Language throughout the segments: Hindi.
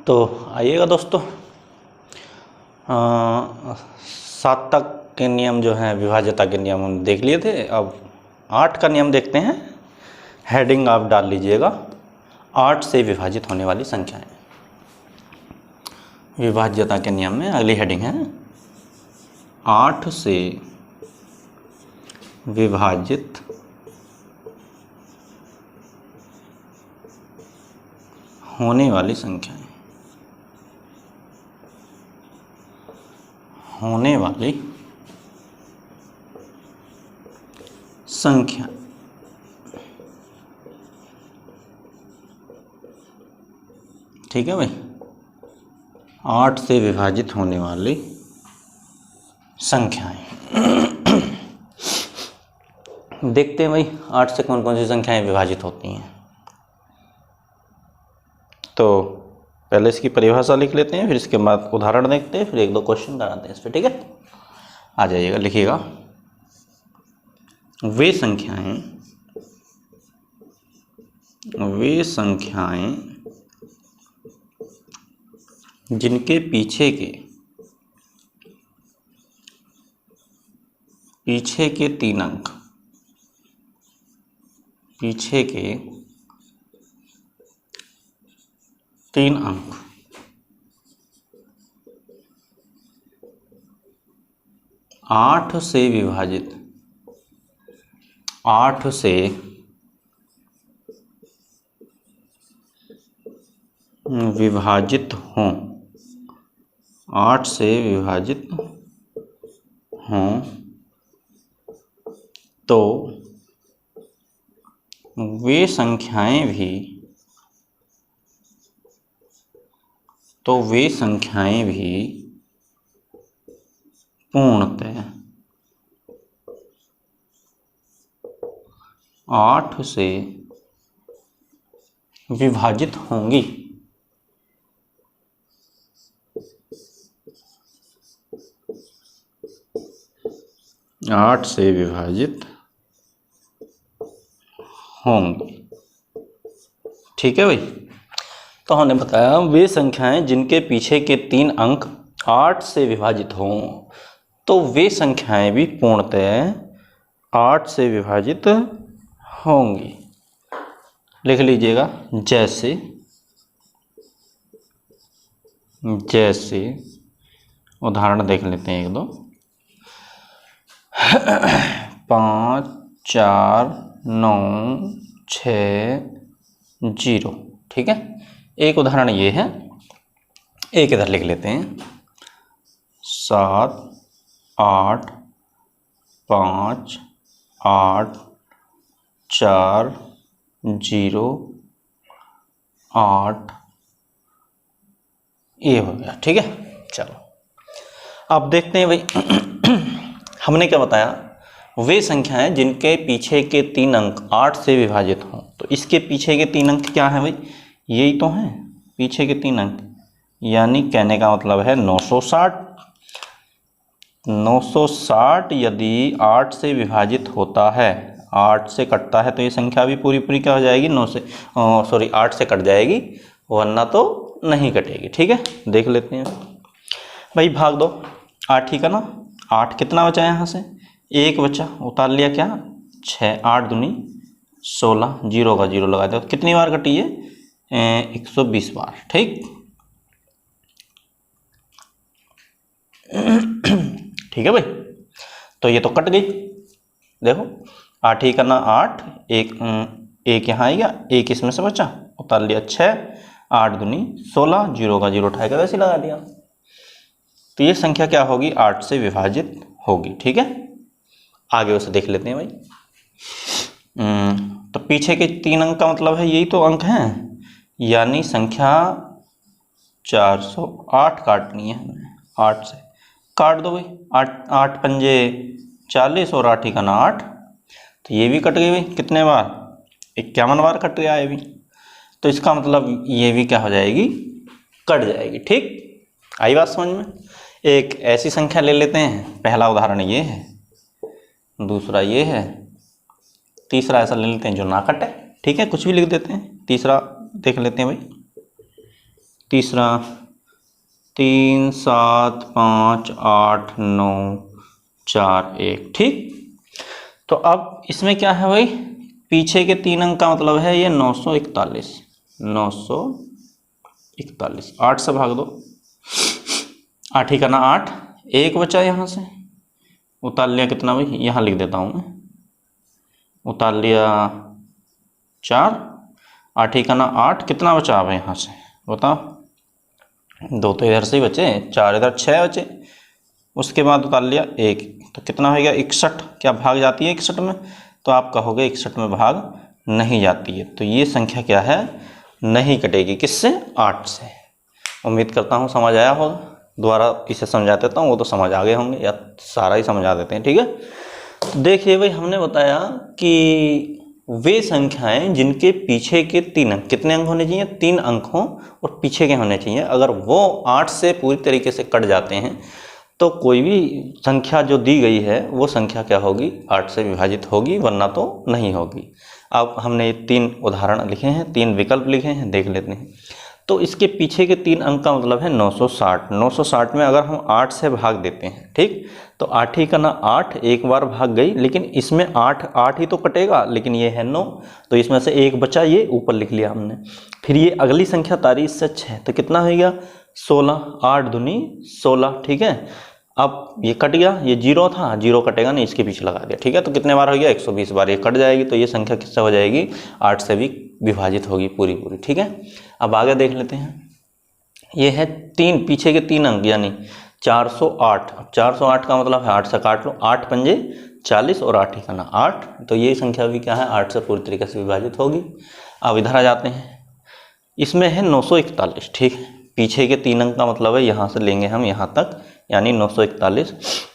तो आइएगा दोस्तों, 7 तक के नियम जो हैं विभाज्यता के नियम हम देख लिए थे। अब 8 का नियम देखते हैं। हेडिंग आप डाल लीजिएगा 8 से विभाजित होने वाली संख्याएं। विभाज्यता के नियम में अगली हेडिंग है 8 से विभाजित होने वाली संख्याएं। होने वाली संख्या। ठीक है भाई, 8 से विभाजित होने वाली संख्याएं। देखते हैं भाई 8 से कौन कौन सी संख्याएं विभाजित होती हैं। तो पहले इसकी परिभाषा लिख लेते हैं, फिर इसके बाद उदाहरण देखते हैं, फिर 1-2 क्वेश्चन कराते हैं इस पर। ठीक है, आ जाइएगा, लिखिएगा। वे संख्याएं जिनके पीछे के 3 अंक, पीछे के 3 अंक 8 से विभाजित, 8 से विभाजित हों, 8 से विभाजित हों तो वे संख्याएं भी पूर्णतः 8 से विभाजित होंगी। ठीक है भाई, तो हमने बताया वे संख्याएं जिनके पीछे के 3 अंक 8 से विभाजित हों तो वे संख्याएं भी पूर्णतः 8 से विभाजित होंगी। लिख लीजिएगा जैसे उदाहरण देख लेते हैं 1-2। 5 4 9 6 0। ठीक है, एक उदाहरण ये है, एक इधर लिख लेते हैं 7 8 5 8 4 0 8, ये हो गया। ठीक है, चलो अब देखते हैं भाई हमने क्या बताया, वे संख्याएं जिनके पीछे के 3 अंक 8 से विभाजित हों। तो इसके पीछे के 3 अंक क्या है भाई, यही तो हैं पीछे के 3 अंक, यानी कहने का मतलब है 960। 960 यदि 8 से विभाजित होता है, 8 से कटता है तो ये संख्या भी पूरी क्या हो जाएगी, 8 से कट जाएगी, वरना तो नहीं कटेगी। ठीक है, देख लेते हैं भाई, भाग दो 8 ही का ना। 8 कितना बचा यहाँ से, 1 बचा, उतार लिया क्या 6, 8 दूनी 16, 0 का 0 लगा दिया। तो कितनी बार कटी है, 120 बार। ठीक ठीक है भाई, तो ये तो कट गई। देखो 8 ही करना 8, एक यहाँ आएगा, 1 इसमें से बचा, उतार लिया 6, 8 दूनी 16, 0 का 0 उठाएगा, वैसे लगा दिया। तो ये संख्या क्या होगी, 8 से विभाजित होगी। ठीक है, आगे उसे देख लेते हैं भाई। तो पीछे के 3 अंक का मतलब है यही तो अंक हैं, यानी संख्या 408 काटनी है हमें। 8 से काट दो भाई, 8 पंजे 40 और 8 ही का ना 8, तो ये भी कट गई भाई। कितने बार, 51 बार कट गया ये भी। तो इसका मतलब ये भी क्या हो जाएगी, कट जाएगी। ठीक, आई बात समझ में। एक ऐसी संख्या ले लेते हैं, पहला उदाहरण ये है, दूसरा ये है, तीसरा ऐसा ले लेते हैं जो ना कटे। ठीक है, कुछ भी लिख देते हैं। तीसरा देख लेते हैं भाई, तीसरा 3 7 5 8 9 4 1। ठीक, तो अब इसमें क्या है भाई, पीछे के 3 अंक का मतलब है ये 941। 941 8 से भाग दो, 8 ही करना 8, 1 बचा यहाँ से, उतार लिया कितना भाई, यहाँ लिख देता हूँ मैं, उतार लिया 4, 8 ही करना 8, कितना बचा अब यहाँ से बताओ, 2 तो इधर से ही बचे, 4 इधर, 6 बचे, उसके बाद उतार लिया 1, तो कितना हो गया 61। क्या भाग जाती है 61 में, तो आप कहोगे 61 में भाग नहीं जाती है, तो ये संख्या क्या है, नहीं कटेगी, किससे, 8 से। उम्मीद करता हूँ समझ आया होगा, दोबारा इसे समझा देता हूँ, वो तो समझ आ गए होंगे या सारा ही समझा देते हैं। ठीक है, तो देखिए भाई हमने बताया कि वे संख्याएं जिनके पीछे के 3 अंक, कितने अंक होने चाहिए, 3 अंक हों और पीछे के होने चाहिए, अगर वो 8 से पूरी तरीके से कट जाते हैं तो कोई भी संख्या जो दी गई है वो संख्या क्या होगी, 8 से विभाजित होगी, वरना तो नहीं होगी। अब हमने 3 उदाहरण लिखे हैं, 3 विकल्प लिखे हैं, देख लेते हैं। तो इसके पीछे के 3 अंक का मतलब है 960। 960 में अगर हम 8 से भाग देते हैं, ठीक, तो 8 ही का ना 8, एक बार भाग गई, लेकिन इसमें 8 ही तो कटेगा, लेकिन ये है 9, तो इसमें से 1 बचा, ये ऊपर लिख लिया हमने। फिर ये अगली संख्या तारी इससे 6, तो कितना हो गया 16, 8 दूनी 16। ठीक है, अब ये कट गया, ये 0 था, 0 कटेगा नहीं, इसके पीछे लगा दिया। ठीक है, तो कितने बार हो गया 120 बार, ये कट जाएगी, तो ये संख्या किससे हो जाएगी, 8 से भी विभाजित होगी पूरी पूरी। ठीक है, अब आगे देख लेते हैं, ये है 3 पीछे के 3 अंक यानी 408। अब 408 का मतलब है 8 से काट लो, 8 पंजे 40 और 8 ही का ना 8, तो ये संख्या भी क्या है, 8 से पूरी तरीके से विभाजित होगी। अब इधर आ जाते हैं, इसमें है 941। ठीक है, पीछे के 3 अंक का मतलब है यहाँ से लेंगे हम यहाँ तक, यानी 941।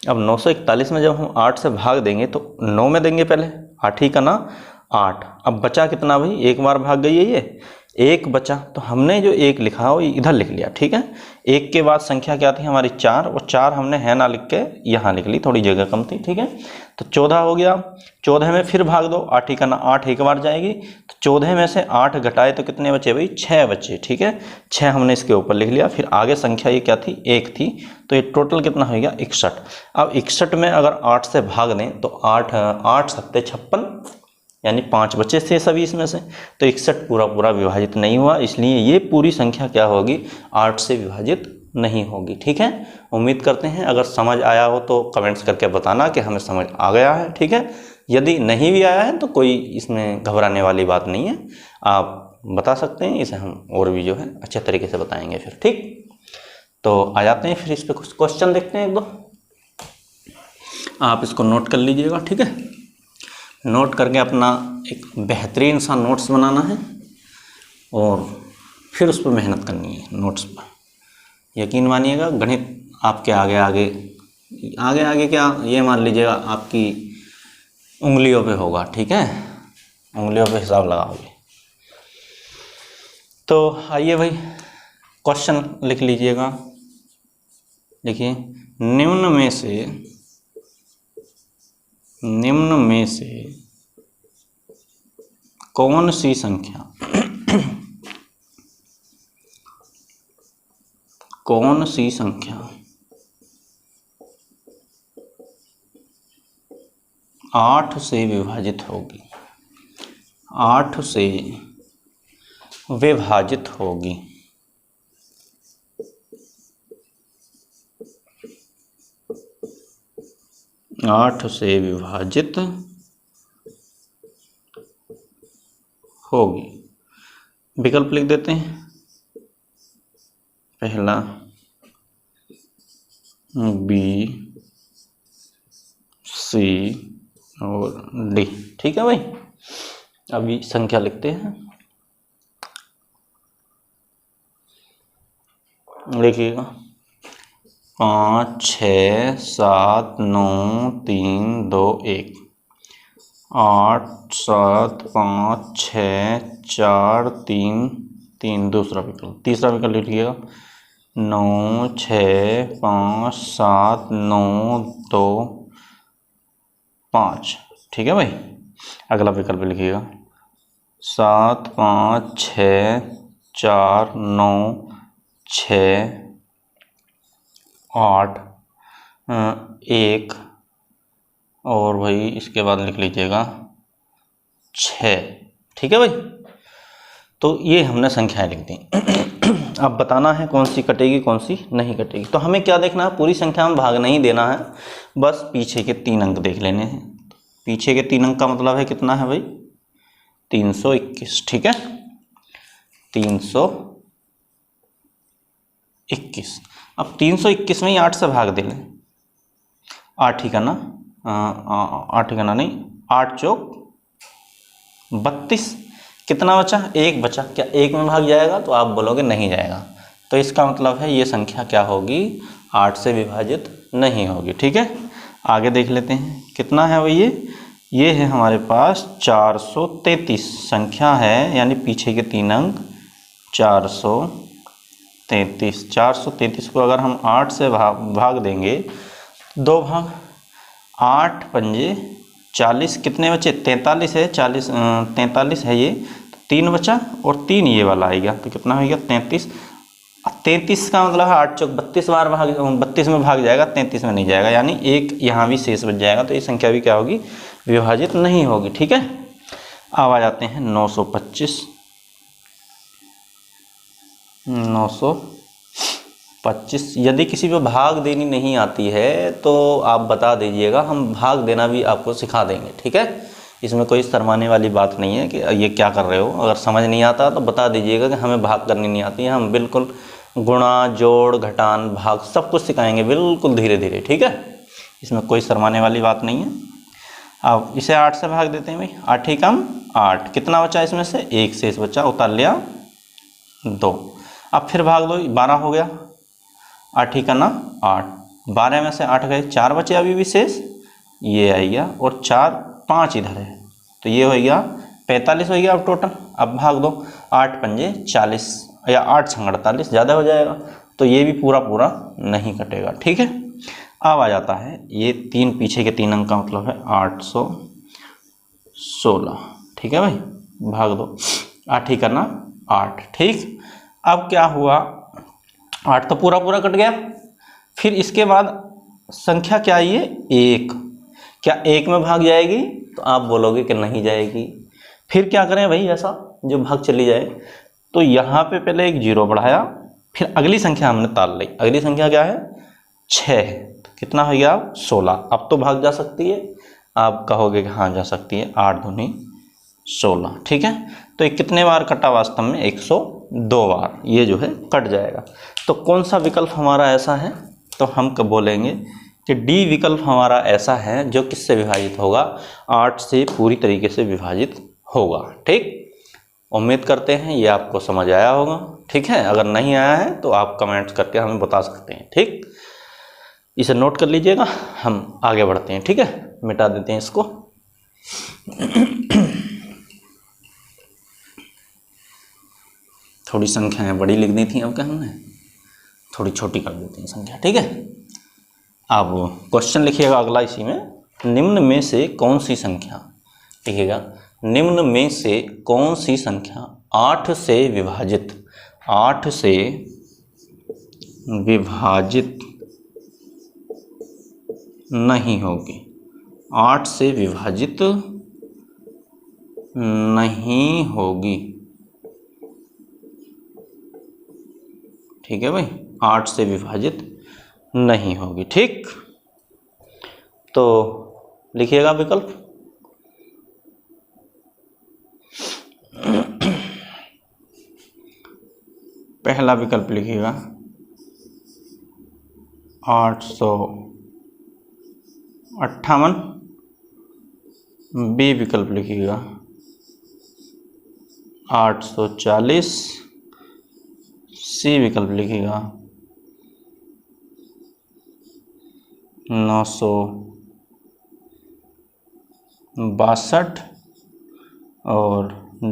अब 941 में जब हम 8 से भाग देंगे तो 9 में देंगे पहले, 8 ही का ना 8। अब बचा कितना भाई, एक बार भाग गई है ये, 1 बचा, तो हमने जो 1 लिखा वो इधर लिख लिया। ठीक है, 1 के बाद संख्या क्या थी हमारी 4, और 4 हमने है ना लिख के यहाँ लिख ली, थोड़ी जगह कम थी। ठीक है, तो 14 हो गया, 14 में फिर भाग दो, 8 ही का ना 8 एक बार जाएगी, तो 14 में से 8 घटाए तो कितने बचे भाई, 6 बचे। ठीक है, 6 हमने इसके ऊपर लिख लिया, फिर आगे संख्या ये क्या थी, 1 थी, तो ये टोटल कितना हो गया 61। अब 61 में अगर 8 से भाग दें तो 8 8 सत्ते 56, यानी 5 बचे थे सभी इसमें से, तो 61 पूरा पूरा विभाजित नहीं हुआ, इसलिए ये पूरी संख्या क्या होगी, 8 से विभाजित नहीं होगी। ठीक है, उम्मीद करते हैं अगर समझ आया हो तो कमेंट्स करके बताना कि हमें समझ आ गया है। ठीक है, यदि नहीं भी आया है तो कोई इसमें घबराने वाली बात नहीं है, आप बता सकते हैं, इसे हम और भी जो है अच्छे तरीके से बताएंगे फिर। ठीक, तो आ जाते हैं फिर इस पर कुछ क्वेश्चन देखते हैं, एक दो आप इसको नोट कर लीजिएगा। ठीक है, नोट करके अपना एक बेहतरीन सा नोट्स बनाना है और फिर उस पर मेहनत करनी है, नोट्स पर। यकीन मानिएगा गणित आपके आगे आगे आगे आगे क्या, ये मान लीजिएगा आपकी उंगलियों पे होगा। ठीक है, उंगलियों पे हिसाब लगाओगे। तो आइए भाई क्वेश्चन लिख लीजिएगा। देखिए, निम्न में से कौन सी संख्या कौन सी संख्या 8 से विभाजित होगी, 8 से विभाजित होगी। आठ से विभाजित होगी। विकल्प लिख देते हैं, पहला बी, सी और डी। ठीक है भाई, अभी संख्या लिखते हैं, देखिएगा 5 6 7 9 3 2 1, 8 7 5 6 4 3 3, दूसरा विकल्प। तीसरा विकल्प लिखिएगा 9 6 5 7 9 2 5। ठीक है भाई, अगला विकल्प लिखिएगा 7 5 6 4 9 6 8 1 और भाई इसके बाद लिख लीजिएगा 6। ठीक है भाई, तो ये हमने संख्याएं लिख दी। अब बताना है कौन सी कटेगी कौन सी नहीं कटेगी। तो हमें क्या देखना है, पूरी संख्या में भाग नहीं देना है, बस पीछे के 3 अंक देख लेने हैं। पीछे के 3 अंक का मतलब है कितना है भाई, 321। ठीक है, 321। अब 321 में ही 8 से भाग दे लें। 8 ही करना, 8 ही करना नहीं, 8 चौक 32। कितना बचा, 1 बचा। क्या 1 में भाग जाएगा, तो आप बोलोगे नहीं जाएगा। तो इसका मतलब है ये संख्या क्या होगी, 8 से विभाजित नहीं होगी। ठीक है, आगे देख लेते हैं कितना है भाई। ये है हमारे पास 433 संख्या है, यानी पीछे के 3 अंक 433। 433 को अगर हम 8 से भाग देंगे, 2 भाग, 8 पंजे 40, कितने बचे, 43 है, 43 है ये, 3 बचा और 3 ये वाला आएगा, तो कितना हो गया 33। 33 का मतलब है 8 चौक 32 बार 32 में भाग जाएगा, 33 में नहीं जाएगा, यानी 1 यहाँ भी शेष बच जाएगा। तो ये संख्या भी क्या होगी, विभाजित नहीं होगी। ठीक है, अब आ जाते हैं 925। 925 यदि किसी को भाग देनी नहीं आती है तो आप बता दीजिएगा, हम भाग देना भी आपको सिखा देंगे। ठीक है, इसमें कोई शर्माने वाली बात नहीं है कि ये क्या कर रहे हो। अगर समझ नहीं आता तो बता दीजिएगा कि हमें भाग करनी नहीं आती है, हम बिल्कुल गुणा जोड़ घटान भाग सब कुछ सिखाएंगे, बिल्कुल धीरे धीरे। ठीक है, इसमें कोई शर्माने वाली बात नहीं है। अब इसे 8 से भाग देते हैं भाई, 8 ही कम 8, कितना बचा इसमें से, 1 शेष बचा, उतार लिया 2। अब फिर भाग दो, 12 हो गया, 8 ही करना 8, 12 में से 8 गए, 4 बचे अभी भी शेष, ये आएगा, और 4 5 इधर है, तो ये हो गया 45 हो गया अब टोटल। अब भाग दो, 8 पंजे 40 या 8 छंग 48, ज़्यादा हो जाएगा, तो ये भी पूरा पूरा नहीं कटेगा। ठीक है, अब आ जाता है ये 3 पीछे के 3 अंक का मतलब है 816। ठीक है भाई, भाग दो, 8 ही करना 8। ठीक, अब क्या हुआ, 8 तो पूरा पूरा कट गया। फिर इसके बाद संख्या क्या है ये, 1। क्या 1 में भाग जाएगी, तो आप बोलोगे कि नहीं जाएगी। फिर क्या करें भाई, ऐसा जो भाग चली जाए, तो यहाँ पे पहले एक 0 बढ़ाया, फिर अगली संख्या हमने ताल ली। अगली संख्या क्या है, 6 है, तो कितना हो गया 16। अब तो भाग जा सकती है, आप कहोगे कि हाँ जा सकती है, 8 दूनी 16। ठीक है, तो ये कितने बार कटा, वास्तव में 102 बार ये जो है कट जाएगा। तो कौन सा विकल्प हमारा ऐसा है, तो हम कब बोलेंगे कि डी विकल्प हमारा ऐसा है जो किससे विभाजित होगा, 8 से पूरी तरीके से विभाजित होगा। ठीक, उम्मीद करते हैं ये आपको समझ आया होगा। ठीक है, अगर नहीं आया है तो आप कमेंट्स करके हमें बता सकते हैं। ठीक, इसे नोट कर लीजिएगा, हम आगे बढ़ते हैं। ठीक है, मिटा देते हैं इसको। थोड़ी संख्याएं बड़ी लिख दी थी, अब क्या हमने थोड़ी छोटी कर देते हैं संख्या। ठीक है, अब क्वेश्चन लिखिएगा अगला इसी में, निम्न में से कौन सी संख्या, लिखिएगा निम्न में से कौन सी संख्या 8 से विभाजित नहीं होगी, 8 से विभाजित नहीं होगी। ठीक है भाई, 8 से विभाजित नहीं होगी। ठीक, तो लिखिएगा विकल्प। पहला विकल्प लिखिएगा 858, बी विकल्प लिखिएगा 840, सी विकल्प लिखिएगा 962 और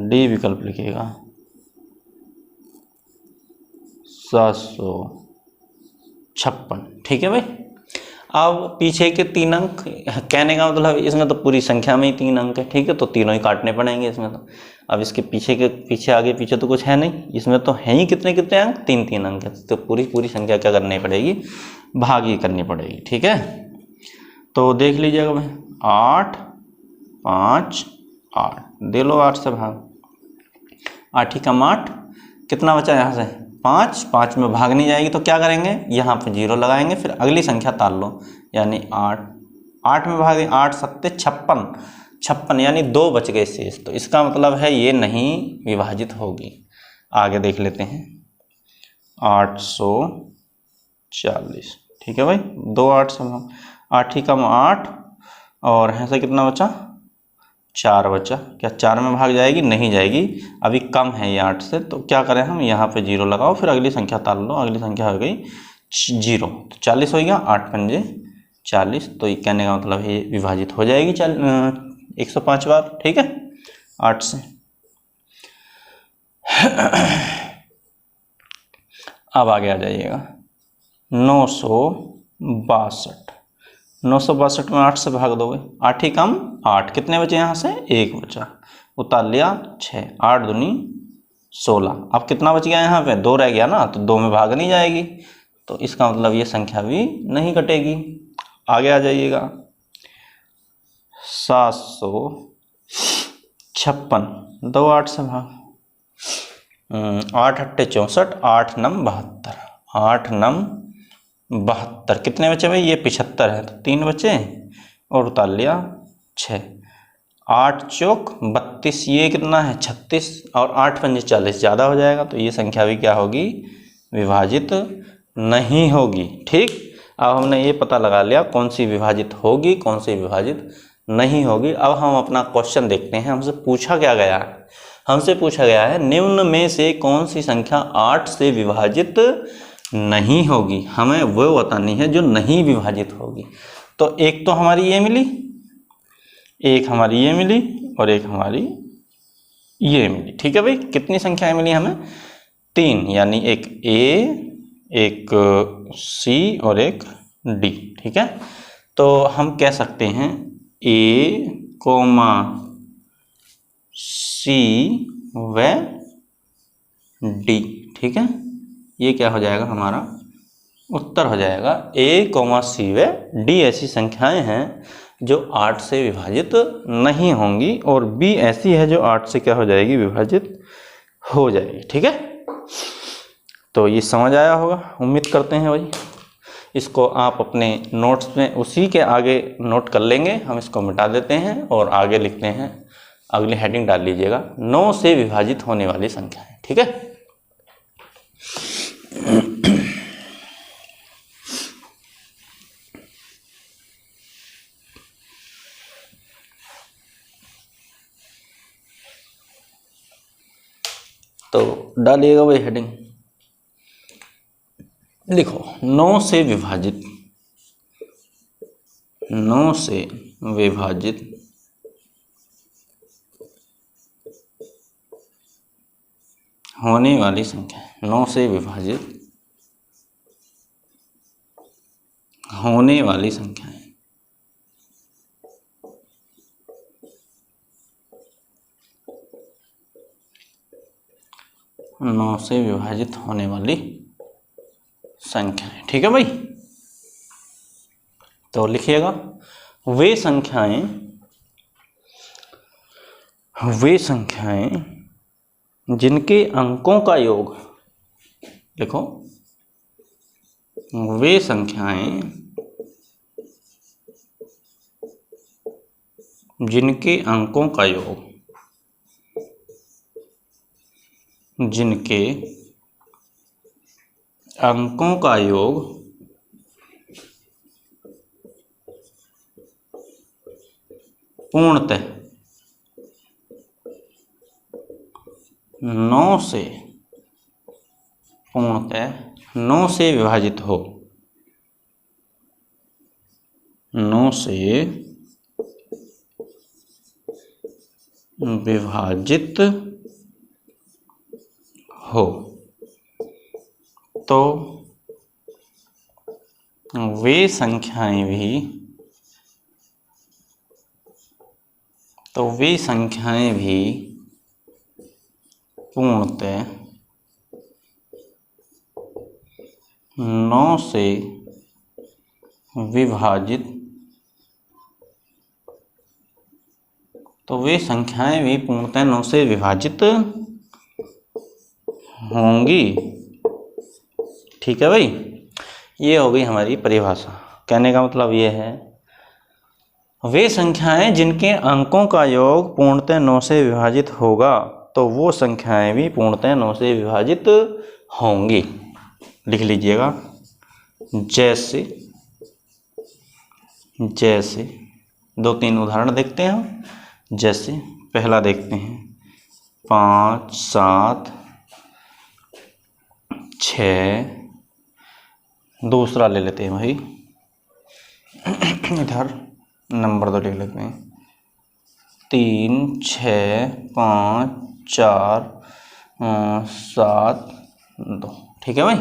डी विकल्प लिखिएगा 756। ठीक है भाई, अब पीछे के 3 अंक, कहने का मतलब इसमें तो पूरी संख्या में ही 3 अंक है, ठीक है, तो तीनों ही काटने पड़ेंगे इसमें तो। अब इसके पीछे आगे पीछे तो कुछ है नहीं, इसमें तो है ही कितने कितने अंक, 3 अंक है, तो पूरी संख्या क्या करनी पड़ेगी, भागी करनी पड़ेगी, ठीक है। तो देख लीजिएगा भाई, 8 5 8, दे लो 8 से भाग, 8 ही कम 8, कितना बचा यहाँ से 5, 5 में भाग नहीं जाएगी तो क्या करेंगे, यहाँ पे 0 लगाएंगे, फिर अगली संख्या ताल लो, यानी 8, 8 में भागे 8 सत्ते 56, 56 यानी 2 बच गए शेष, तो इसका मतलब है ये नहीं विभाजित होगी। आगे देख लेते हैं, 840, ठीक है भाई, 2 8 से 8 ही कम 8, और यहाँ से कितना बचा 4 बचा, क्या 4 में भाग जाएगी, नहीं जाएगी, अभी कम है ये 8 से, तो क्या करें हम, यहाँ पे 0 लगाओ, फिर अगली संख्या ताल लो, अगली संख्या हो गई 0, तो 40 हो गया, 8 पंजे 40, तो ये कहने का मतलब ये विभाजित हो जाएगी 105 बार, ठीक है, 8 से। अब आगे आ जाइएगा, 962, 962 में 8 से भाग दोगे, 8 ही कम 8, कितने बचे यहाँ से, 1 बचा, उतार लिया 6, 8 दूनी 16, अब कितना बच गया यहाँ पे, 2 रह गया ना, तो 2 में भाग नहीं जाएगी, तो इसका मतलब ये संख्या भी नहीं कटेगी। आगे आ जाइएगा, 756, 2 8 से भाग, 8 8 64, 8 9 72, 8 9 72, कितने बचे भाई, ये 75 है, तो 3 बचे, और उतार लिया 6, 8 चौक 32, ये कितना है 36, और 8 पंजे 40, ज़्यादा हो जाएगा, तो ये संख्या भी क्या होगी, विभाजित नहीं होगी, ठीक। अब हमने ये पता लगा लिया कौन सी विभाजित होगी, कौन सी विभाजित नहीं होगी। अब हम अपना क्वेश्चन देखते हैं, हमसे पूछा क्या गया है, हमसे पूछा गया है निम्न में से कौन सी संख्या 8 से विभाजित नहीं होगी, हमें वो बतानी है जो नहीं विभाजित होगी। तो एक तो हमारी ये मिली, एक हमारी ये मिली, और एक हमारी ये मिली, ठीक है भाई। कितनी संख्याएं मिली हमें, 3, यानी एक ए, एक सी और एक डी, ठीक है। तो हम कह सकते हैं ए कोमा सी व डी, ठीक है, ये क्या हो जाएगा, हमारा उत्तर हो जाएगा। ए कोमा सी व डी ऐसी संख्याएं हैं जो 8 से विभाजित नहीं होंगी, और बी ऐसी है जो 8 से क्या हो जाएगी, विभाजित हो जाएगी, ठीक है। तो ये समझ आया होगा, उम्मीद करते हैं भाई। इसको आप अपने नोट्स में उसी के आगे नोट कर लेंगे, हम इसको मिटा देते हैं और आगे लिखते हैं, अगली हेडिंग डाल लीजिएगा, 9 से विभाजित होने वाली संख्याएं, ठीक है। तो डालिएगा भाई हेडिंग, लिखो 9 से विभाजित, 9 से विभाजित होने वाली संख्या, 9 से विभाजित होने वाली संख्याएं, नौ से विभाजित होने वाली संख्याएं, ठीक है भाई। तो लिखिएगा, वे संख्याएं जिनके अंकों का योग, लिखो, वे संख्याएं जिनके अंकों का योग, जिनके अंकों का योग पूर्णतः 9 से विभाजित हो, 9 से विभाजित हो, तो वे संख्याएं भी पूर्णतः 9 से विभाजित होंगी। ठीक है भाई, ये हो गई हमारी परिभाषा। कहने का मतलब ये है, वे संख्याएं जिनके अंकों का योग पूर्णतः 9 से विभाजित होगा तो वो संख्याएं भी पूर्णतः 9 से विभाजित होंगी। लिख लीजिएगा, जैसे जैसे 2-3 उदाहरण देखते हैं हम। जैसे पहला देखते हैं 5, 7, 6। दूसरा ले लेते हैं भाई, इधर नंबर 2 लिख लेते हैं 3, 6, 5, 4, 7, 2। ठीक है भाई,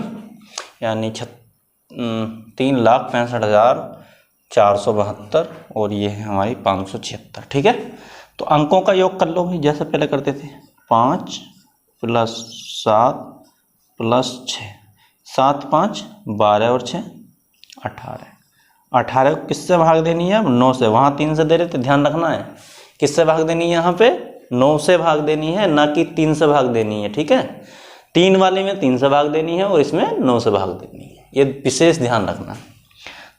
यानी 3,65,472 और ये है हमारी 576। ठीक है, तो अंकों का योग कर लो भाई, जैसे पहले करते थे। 5 + 7 + 6, 7, 5, 12 और 6, 18। 18 को किससे भाग देनी है? अब 9 से। वहाँ 3 से दे रहे थे, ध्यान रखना है। किससे भाग देनी है? यहाँ पे 9 से भाग देनी है, ना कि 3 से भाग देनी है। ठीक है, 3 वाले में 3 से भाग देनी है और इसमें 9 से भाग देनी है, ये विशेष ध्यान रखना।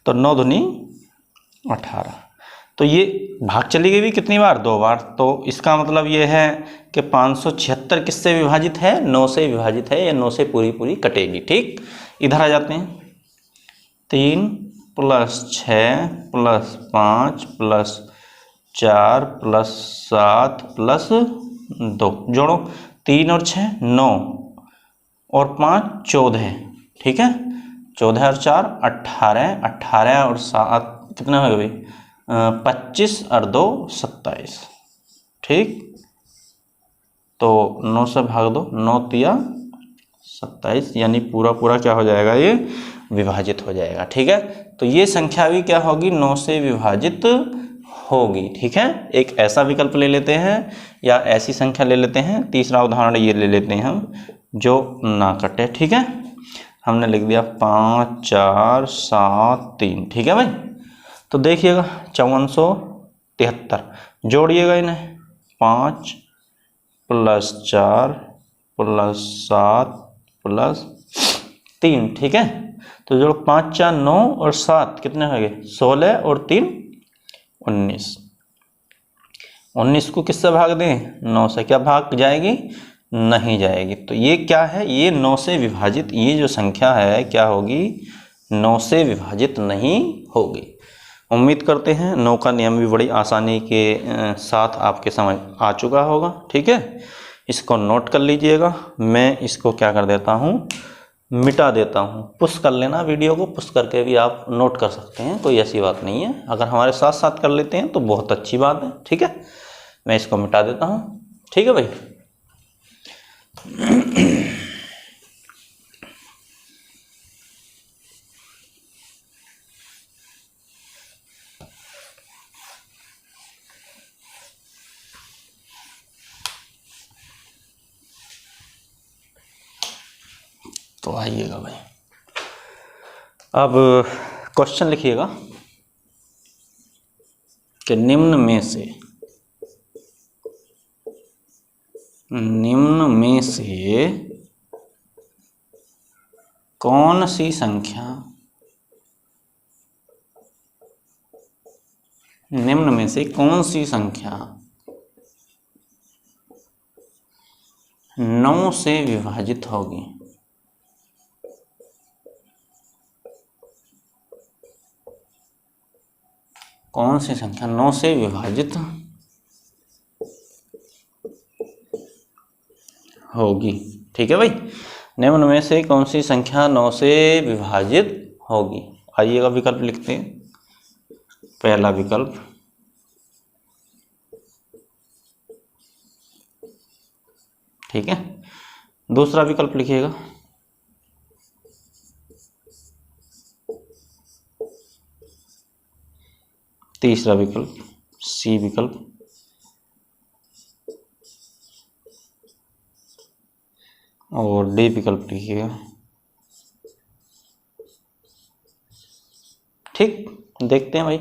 तो 9 दूनी 18। तो ये भाग चली गई भी कितनी बार? 2 बार। तो इसका मतलब ये है कि 576 किससे विभाजित है? 9 से विभाजित है, या 9 से पूरी पूरी कटेगी। ठीक, इधर आ जाते हैं। 3 + 6 + 5 + 4 + 7 + 2 जोड़ो। 3 और 6 9 और 5 14। ठीक है, 14 और 4 18, 18 और 7 कितना होगा भाई? 25 और 2 27। ठीक, तो 9 से भाग दो, 9 तिया 27, यानी पूरा पूरा क्या हो जाएगा? ये विभाजित हो जाएगा। ठीक है, तो ये संख्या भी क्या होगी? 9 से विभाजित होगी। ठीक है, एक ऐसा विकल्प ले लेते हैं या ऐसी संख्या ले लेते हैं। तीसरा उदाहरण ये ले लेते हैं हम, जो ना कटे। ठीक है, हमने लिख दिया 5, 4, 7, 3। ठीक है भाई, तो देखिएगा 5473 जोड़िएगा इन्हें। 5 + 4 + 7 + 3। ठीक है, तो जो 5, 4, 9 और 7 कितने हो गए? 16 और 3 19। 19 को किससे भाग दें? 9 से। क्या भाग जाएगी? नहीं जाएगी। तो ये क्या है? ये 9 से विभाजित, ये जो संख्या है क्या होगी? 9 से विभाजित नहीं होगी। उम्मीद करते हैं 9 का नियम भी बड़ी आसानी के साथ आपके समझ आ चुका होगा। ठीक है, इसको नोट कर लीजिएगा। मैं इसको क्या कर देता हूँ? मिटा देता हूँ। पुश कर लेना, वीडियो को पुश करके भी आप नोट कर सकते हैं, कोई ऐसी बात नहीं है। अगर हमारे साथ साथ कर लेते हैं तो बहुत अच्छी बात है। ठीक है, मैं इसको मिटा देता हूँ। ठीक है भाई, तो आइएगा भाई, अब क्वेश्चन लिखिएगा कि निम्न में से कौन सी संख्या 9 से विभाजित होगी? कौन सी संख्या 9 से विभाजित होगी? ठीक है भाई, निम्न में से कौन सी संख्या 9 से विभाजित होगी? आइएगा विकल्प लिखते हैं। पहला विकल्प, ठीक है। दूसरा विकल्प लिखिएगा, तीसरा विकल्प सी विकल्प, और डी विकल्प लिखिएगा। ठीक, देखते हैं भाई।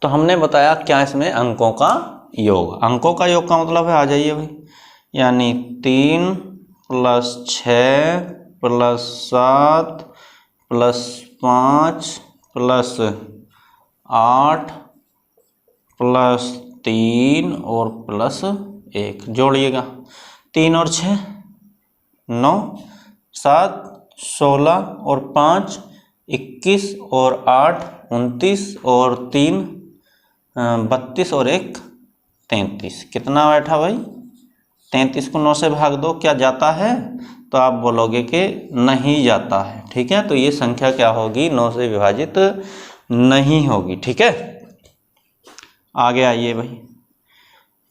तो हमने बताया क्या इसमें अंकों का योग, अंकों का योग का मतलब है, आ जाइए भाई, यानी 3 + 6 + 7 + 5 + 8 + 3 और +1 जोड़िएगा। 3 और 6 9, 7 16 और 5 21 और 8 29 और 3 32 और 1 33। कितना बैठा भाई? 33 को 9 से भाग दो, क्या जाता है? तो आप बोलोगे कि नहीं जाता है। ठीक है, तो ये संख्या क्या होगी? 9 से विभाजित नहीं होगी। ठीक है, आगे आइए भाई।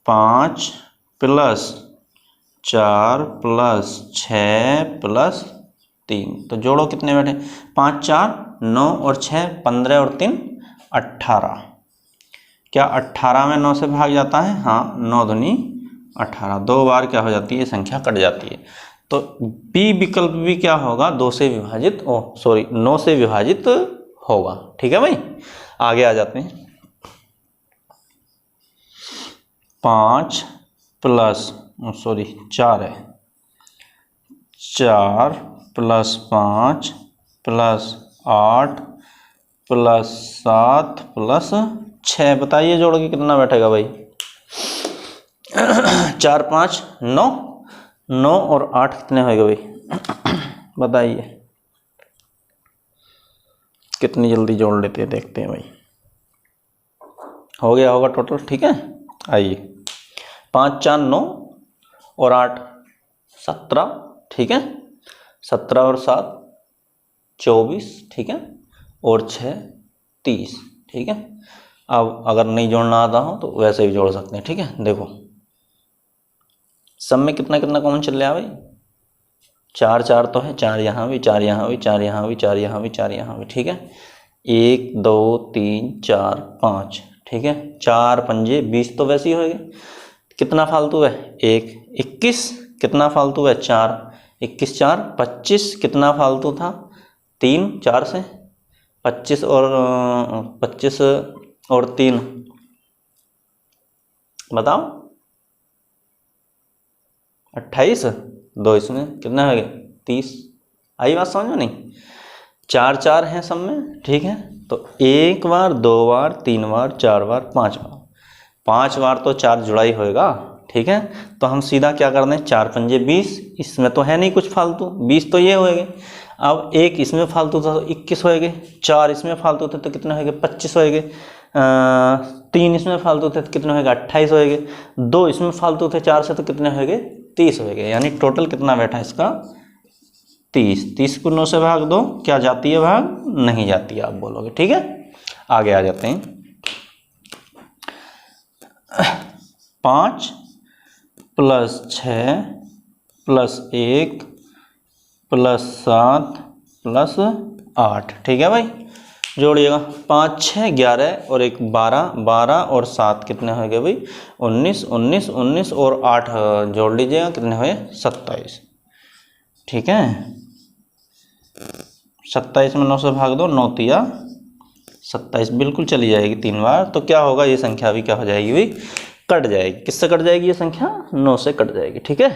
5 + 4 + 6 + 3, तो जोड़ो कितने बैठे? 5 4 9 और 6 15 और 3 18। क्या 18 में 9 से भाग जाता है? हाँ, 9 दूनी 18, 2 बार क्या हो जाती है? संख्या कट जाती है। तो बी विकल्प भी क्या होगा? 9 से विभाजित होगा। ठीक है भाई, आगे आ जाते हैं। 5 + 4 है, 4 + 5 + 8 + 7 + 6, बताइए जोड़ के कितना बैठेगा भाई? 4 5 9, 9 और 8 कितने होगा भाई? बताइए, कितनी जल्दी जोड़ लेते हैं, देखते हैं भाई। हो गया होगा टोटल। ठीक है, आइए। 5 4 9 और 8 17। ठीक है, 17 और 7 24। ठीक है, और 6 30। ठीक है, अब अगर नहीं जोड़ना आता हो तो वैसे भी जोड़ सकते हैं। ठीक है, देखो सब में कितना कितना कॉमन चल रहा है भाई? 4 4 तो है, 4 यहाँ भी, 4 यहाँ भी, 4 यहाँ भी, 4 यहाँ भी, 4 यहाँ भी। ठीक है, 1 2 3 4 5। ठीक है, 4 पंजे 20 तो वैसे ही होएगा। कितना फालतू है? 1 21। कितना फालतू है? 4 21 4 25। कितना फालतू था? 3 4 से 25 और 3 बताओ, 28। 2 इसमें कितना हो गया? 30। आई बात समझ में नहीं? 4 4 हैं सब में। ठीक है, तो 1 बार 2 बार 3 बार 4 बार 5 बार, 5 बार तो 4 जुड़ाई होएगा। ठीक है, तो हम सीधा क्या कर दें? 4 पंजे 20, इसमें तो है नहीं कुछ फालतू, 20 तो ये होएंगे। अब 1 इसमें फालतू था तो 21 होएंगे, 4 इसमें फालतू थे तो कितने होएंगे? 25 होएंगे, 3 इसमें फालतू थे तो कितने होएंगे? 28 होएंगे, 2 इसमें फालतू थे 4 से तो कितने होएंगे? 30 होएंगे। यानी टोटल कितना बैठा इसका? 30। 30 को 9 से भाग दो, क्या जाती है भाग? नहीं जाती है, आप बोलोगे। ठीक है, आगे आ जाते हैं। 5 + 6 + 1 + 7 + 8। ठीक है भाई, जोड़िएगा। 5 6 11 और 1 12, 12 और 7 कितने हो गए भाई? 19 19 19 और 8 जोड़ लीजिएगा, कितने हुए? 27। ठीक है, 27 में 9 से भाग दो, 9 तिया 27, बिल्कुल चली जाएगी 3 बार। तो क्या होगा? ये संख्या भी क्या हो जाएगी भाई? कट जाएगी। किससे कट जाएगी ये संख्या? 9 से कट जाएगी। ठीक है,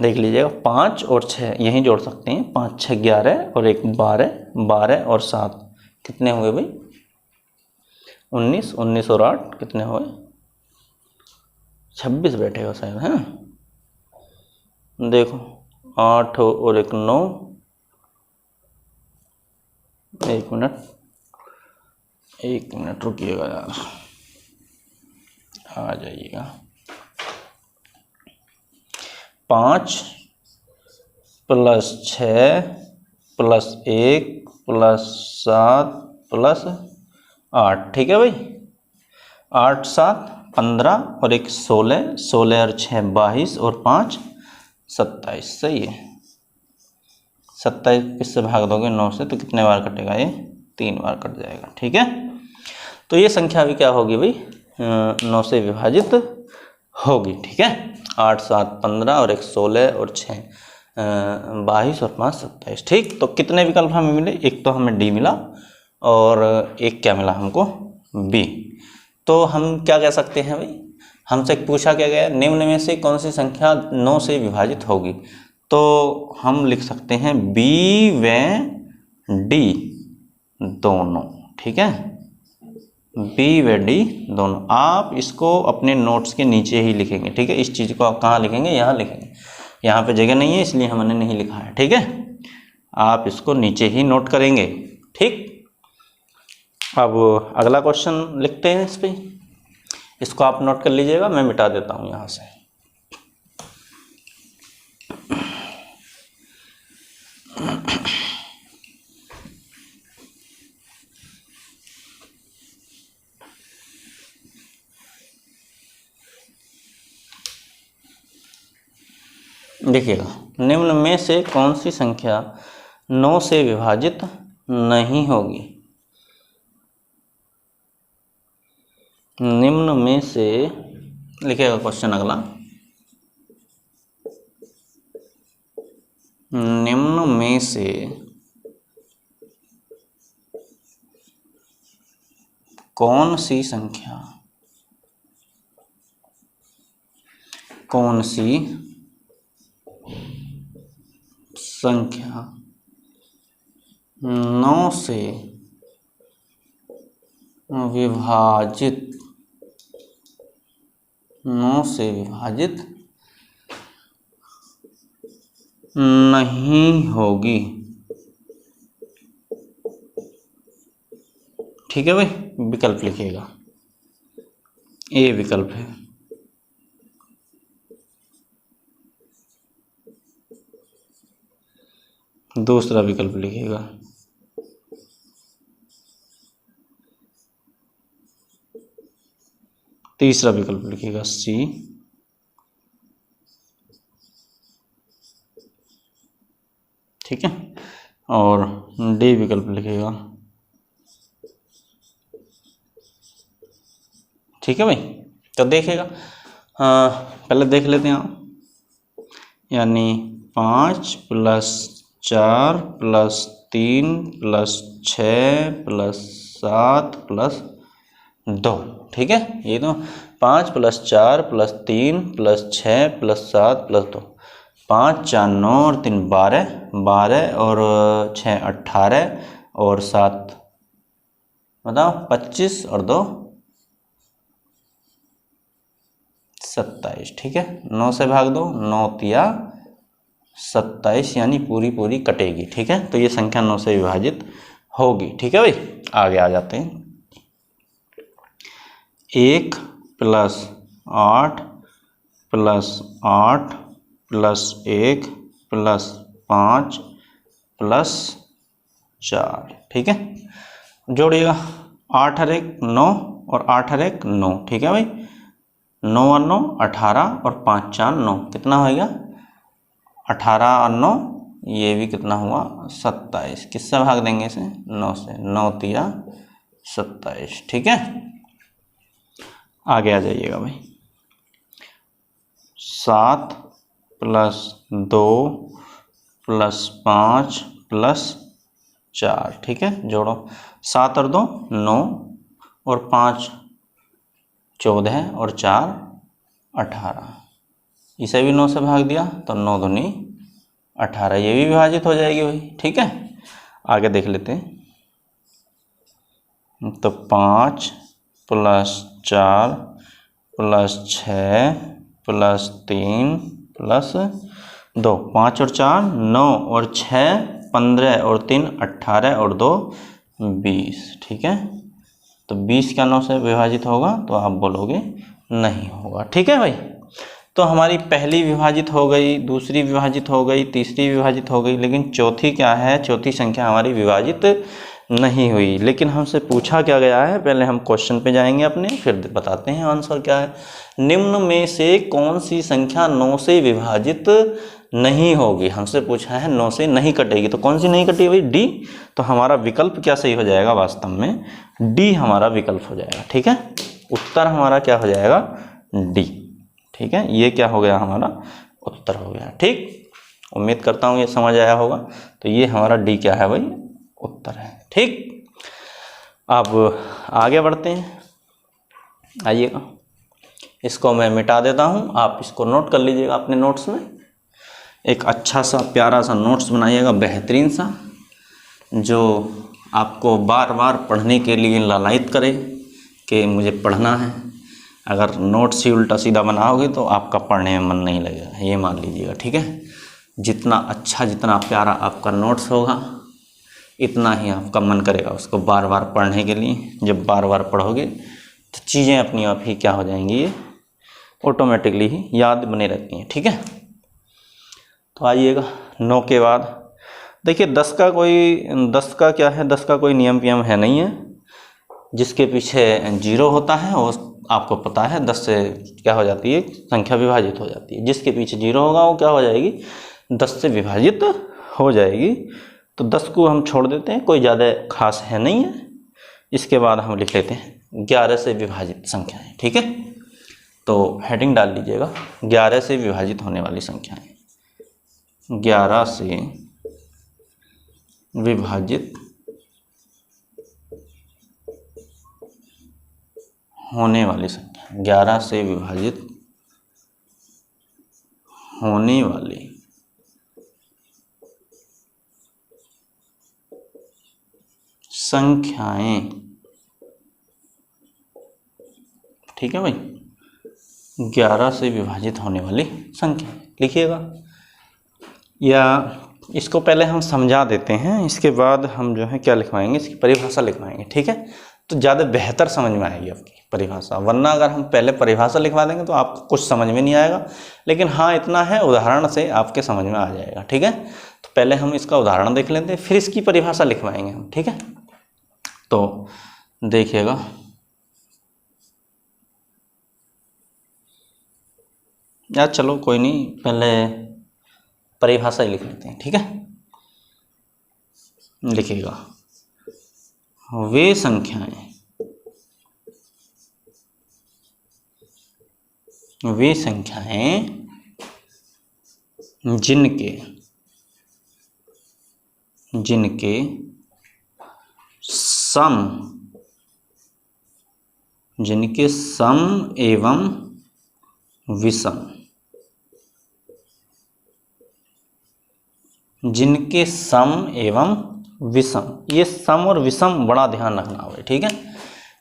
देख लीजिएगा। 5 और 6 यहीं जोड़ सकते हैं, 5 6 11 और 1 12, 12 और 7 कितने हुए भाई? 19 19 और 8 कितने हुए? 26 बैठेगा शायद, है ना? देखो 8 और 1 9, 1 मिनट रुकिएगा यार, आ जाइएगा। 5 + 6 + 1 + 7 + 8। ठीक है भाई, 8 7 15 और 1 16, 16 और 6 22 और 5 27। सही है। 27 किससे भाग दोगे? 9 से, तो कितने बार कटेगा ये? 3 बार कट जाएगा। ठीक है, तो ये संख्या भी क्या होगी भाई, 9 से विभाजित होगी। ठीक है, 8 7 15 और 1 16 और 6 22 और 5 27। ठीक, तो कितने विकल्प हमें मिले, एक तो हमें डी मिला और एक क्या मिला हमको, बी। तो हम क्या कह सकते हैं भाई, हमसे पूछा क्या गया, निम्न में से कौन सी संख्या 9 से विभाजित होगी, तो हम लिख सकते हैं बी व डी दोनों। ठीक है, बी व डी दोनों। आप इसको अपने नोट्स के नीचे ही लिखेंगे। ठीक है, इस चीज़ को आप कहाँ लिखेंगे, यहाँ लिखेंगे, यहाँ पे जगह नहीं है इसलिए हमने नहीं लिखा है। ठीक है, आप इसको नीचे ही नोट करेंगे। ठीक, अब अगला क्वेश्चन लिखते हैं इस पे, इसको आप नोट कर लीजिएगा, मैं मिटा देता हूँ यहाँ से। देखिएगा, निम्न में से कौन सी संख्या 9 से विभाजित नहीं होगी, निम्न में से, लिखिएगा क्वेश्चन अगला, निम्न में से कौन सी संख्या, कौन सी संख्या 9 से विभाजित, 9 से विभाजित नहीं होगी। ठीक है भाई, विकल्प लिखिएगा, ए विकल्प है। दूसरा विकल्प लिखिएगा, तीसरा विकल्प लिखिएगा सी, ठीक है, और डी विकल्प लिखिएगा। ठीक है भाई, तो देखिएगा, पहले देख लेते हैं आप, यानी 5 + 4 + 3 + 6 + 7 + 2। ठीक है, ये तो 5 + 4 + 3 + 6 + 7 + 2, 5 4 9 और 3 12, 12 और 6 18 और 7 बताओ 25 और 2 27। ठीक है, 9 से भाग दो, 9 तिया 27, यानी पूरी पूरी कटेगी। ठीक है, तो ये संख्या 9 से विभाजित होगी। ठीक है भाई, आगे आ जाते हैं। 1 + 8 + 8 + 1 + 5 + 4। ठीक है, जोड़िएगा, 8 और 1 9 और 8 और 1 9। ठीक है भाई, 9 और 9 18 और 5 4 9, कितना होएगा 18 और 9, ये भी कितना हुआ 27। किससे भाग देंगे इसे, 9 से, 9 तिया 27। ठीक है, आगे आ जाइएगा भाई, 7 + 2 + 5 + 4। ठीक है, जोड़ो, 7 और 2 9 और 5 14 और 4 18, इसे भी 9 से भाग दिया तो 9 दूनी 18, ये भी विभाजित हो जाएगी भाई। ठीक है, आगे देख लेते हैं, तो 5 + 4 + 6 + 3 + 2, 5 और 4 9 और 6 15 और 3 18 और 2 20। ठीक है, तो 20 का 9 से विभाजित होगा, तो आप बोलोगे नहीं होगा। ठीक है भाई, तो हमारी पहली विभाजित हो गई, दूसरी विभाजित हो गई, तीसरी विभाजित हो गई, लेकिन चौथी क्या है, चौथी संख्या हमारी विभाजित नहीं हुई। लेकिन हमसे पूछा क्या गया है, पहले हम क्वेश्चन पे जाएंगे अपने, फिर बताते हैं आंसर क्या है। निम्न में से कौन सी संख्या 9 से विभाजित नहीं होगी, हमसे पूछा है 9 से नहीं कटेगी, तो कौन सी नहीं कटेगी भाई? डी। तो हमारा विकल्प क्या सही हो जाएगा? वास्तव में डी हमारा विकल्प हो जाएगा। ठीक है, उत्तर हमारा क्या हो जाएगा? डी। ठीक है, ये क्या हो गया? हमारा उत्तर हो गया। ठीक, उम्मीद करता हूँ ये समझ आया होगा। तो ये हमारा डी क्या है भाई? उत्तर है। ठीक, अब आगे बढ़ते हैं। आइएगा, इसको मैं मिटा देता हूँ, आप इसको नोट कर लीजिएगा अपने नोट्स में। एक अच्छा सा प्यारा सा नोट्स बनाइएगा, बेहतरीन सा, जो आपको बार बार पढ़ने के लिए लालायित करे कि मुझे पढ़ना है। अगर नोट्स ही उल्टा सीधा बनाओगे तो आपका पढ़ने में मन नहीं लगेगा, ये मान लीजिएगा। ठीक है, जितना अच्छा जितना प्यारा आपका नोट्स होगा इतना ही आपका मन करेगा उसको बार बार पढ़ने के लिए। जब बार बार पढ़ोगे तो चीज़ें अपनी आप ही क्या हो जाएंगी? ये ऑटोमेटिकली ही याद बने रहती हैं। ठीक है, तो आइएगा 9 के बाद देखिए 10 का क्या है? 10 का कोई नियम पियम है नहीं है। जिसके पीछे 0 होता है वो आपको पता है 10 से क्या हो जाती है? संख्या विभाजित हो जाती है। जिसके पीछे 0 होगा वो क्या हो जाएगी? 10 से विभाजित हो जाएगी। तो 10 को हम छोड़ देते हैं, कोई ज़्यादा खास है नहीं है। इसके बाद हम लिख लेते हैं 11 से विभाजित संख्याएं। ठीक है, तो हेडिंग डाल लीजिएगा 11 से विभाजित होने वाली संख्याएं। 11 से विभाजित होने वाली संख्या, 11 से विभाजित होने वाली संख्याएं। ठीक है भाई, 11 से विभाजित होने वाली संख्या लिखिएगा। या इसको पहले हम समझा देते हैं, इसके बाद हम जो है क्या लिखवाएंगे? इसकी परिभाषा लिखवाएंगे। ठीक है, तो ज़्यादा बेहतर समझ में आएगी आपकी परिभाषा। वरना अगर हम पहले परिभाषा लिखवा देंगे तो आपको कुछ समझ में नहीं आएगा। लेकिन हाँ, इतना है उदाहरण से आपके समझ में आ जाएगा। ठीक है, तो पहले हम इसका उदाहरण देख लेते हैं, फिर इसकी परिभाषा लिखवाएंगे हम। ठीक है, तो देखिएगा, या चलो कोई नहीं, पहले परिभाषा ही लिख लेते हैं। ठीक है, लिखिएगा वे संख्याएं जिनके सम एवं विषम, जिनके सम एवं विषम, ये सम और विषम बड़ा ध्यान रखना होगा। ठीक है,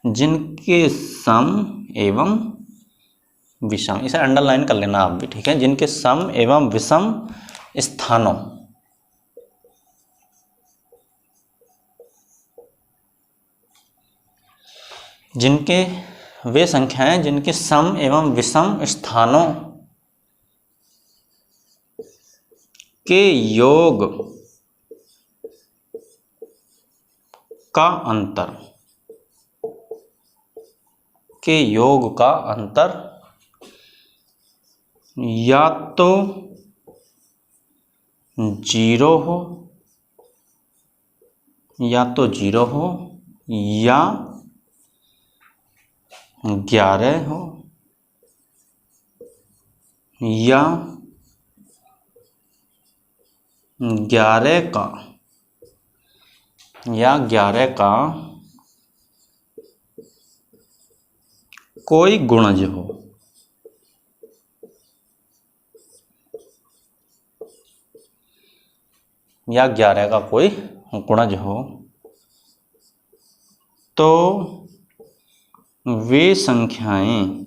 जिनके सम एवं विषम, इसे अंडरलाइन कर लेना आप भी। ठीक है, जिनके सम एवं विषम स्थानों, जिनके वे संख्याएं जिनके सम एवं विषम स्थानों के योग का अंतर या तो 0 हो या 11 हो या 11 का कोई गुणज हो। या 11 का कोई गुणज हो, तो वे संख्याएं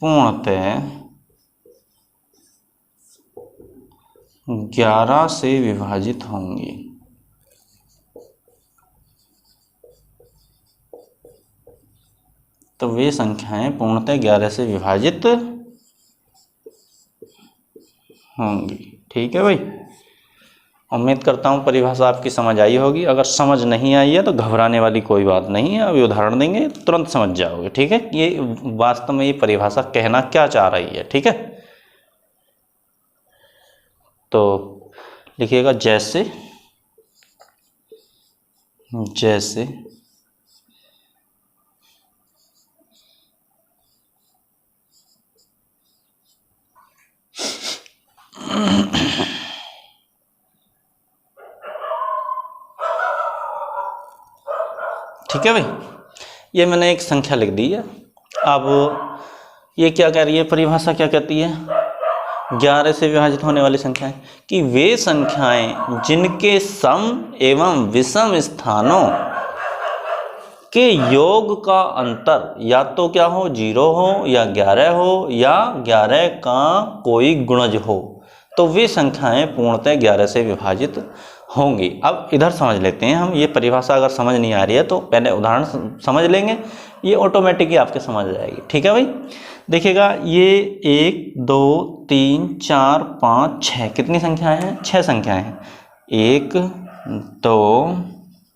पूर्णतः 11 से विभाजित होंगी। तो वे संख्याएं पूर्णतः 11 से विभाजित होंगी। ठीक है भाई, उम्मीद करता हूँ परिभाषा आपकी समझ आई होगी। अगर समझ नहीं आई है तो घबराने वाली कोई बात नहीं है, अभी उदाहरण देंगे तुरंत समझ जाओगे। ठीक है, ये वास्तव में ये परिभाषा कहना क्या चाह रही है। ठीक है, तो लिखिएगा जैसे जैसे ठीक है भाई, ये मैंने एक संख्या लिख दी है। अब ये क्या कह रही है परिभाषा, क्या कहती है, 11 से विभाजित होने वाली संख्याएं, कि वे संख्याएं जिनके सम एवं विषम स्थानों के योग का अंतर या तो क्या हो, 0 हो या 11 हो या 11 का कोई गुणज हो, तो वे संख्याएं पूर्णतः 11 से विभाजित होंगी। अब इधर समझ लेते हैं हम, ये परिभाषा अगर समझ नहीं आ रही है तो पहले उदाहरण समझ लेंगे, ये ऑटोमेटिकली आपके समझ जाएगी। ठीक है भाई, देखिएगा ये 1 2 3 4 5 6 कितनी संख्याएं हैं, 6 संख्याएं हैं। 1 2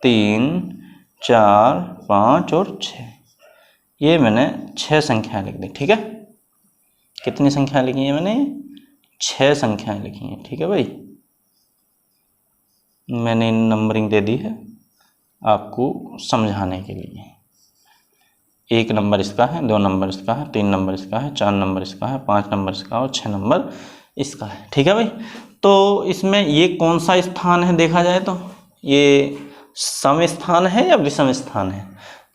3 4 5 और 6, ये मैंने 6 संख्याएं लिख दी। ठीक है, कितनी संख्याएं लिखी हैं मैंने, 6 संख्याएं लिखी हैं। ठीक है भाई, मैंने नंबरिंग दे दी है आपको समझाने के लिए। 1 नंबर इसका है, 2 नंबर इसका है, 3 नंबर इसका है, 4 नंबर इसका है, 5 नंबर इसका और 6 नंबर इसका है। ठीक है भाई, तो इसमें ये कौन सा स्थान है देखा जाए तो ये सम स्थान है या विषम स्थान है,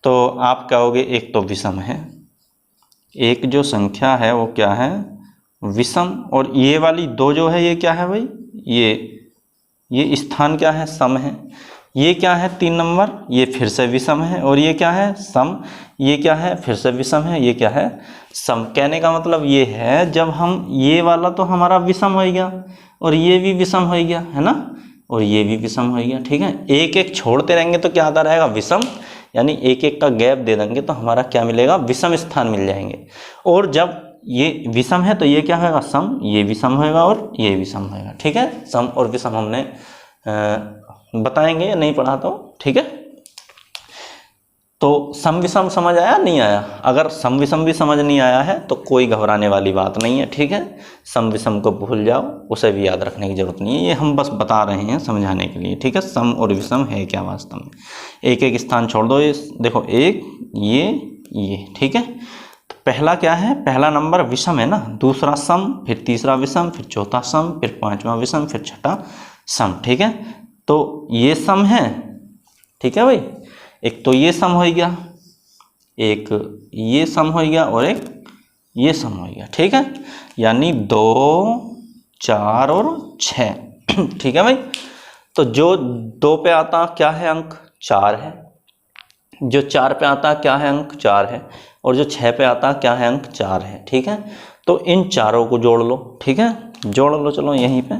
तो आप कहोगे एक तो विषम है, एक जो संख्या है वो क्या है, विषम, और ये वाली 2 जो है ये क्या है भाई, ये स्थान क्या है, सम है। ये क्या है 3 नंबर, ये फिर से विषम है, और ये क्या है सम, ये क्या है फिर से विषम है, ये क्या है सम। कहने का मतलब ये है जब हम ये वाला तो हमारा विषम हो गया और ये भी विषम हो गया है ना, और ये भी विषम हो गया। ठीक है, एक एक छोड़ते रहेंगे तो क्या आता रहेगा, विषम, यानी एक एक का गैप दे देंगे तो हमारा क्या मिलेगा, विषम स्थान मिल जाएंगे। और जब ये विषम है तो ये क्या होगा, सम, ये विषम होगा और ये विषम होगा। ठीक है, सम और विषम हमने बताएंगे, नहीं पढ़ा तो ठीक है। तो सम विषम समझ आया नहीं आया, अगर सम विषम भी समझ नहीं आया है तो कोई घबराने वाली बात नहीं है। ठीक है, सम विषम को भूल जाओ, उसे भी याद रखने की जरूरत नहीं है, ये हम बस बता रहे हैं समझाने के लिए। ठीक है, सम और विषम है क्या वास्तव में, एक एक स्थान छोड़ दो, ये देखो एक ये ठीक है। तो पहला क्या है, पहला नंबर विषम है ना, दूसरा सम, फिर तीसरा विषम, फिर चौथा सम, फिर पांचवा विषम, फिर छठा सम। ठीक है, तो ये सम है। ठीक है भाई, एक तो ये सम हो गया, एक ये सम हो गया और एक ये सम हो गया। ठीक है, यानी 2 4 और 6। ठीक है भाई, तो जो 2 पे आता क्या है अंक, 4 है, जो 4 पे आता क्या है अंक, 4 है, और जो 6 पे आता क्या है अंक, 4 है। ठीक है, तो इन चारों को जोड़ लो। ठीक है, जोड़ लो, चलो यहीं पे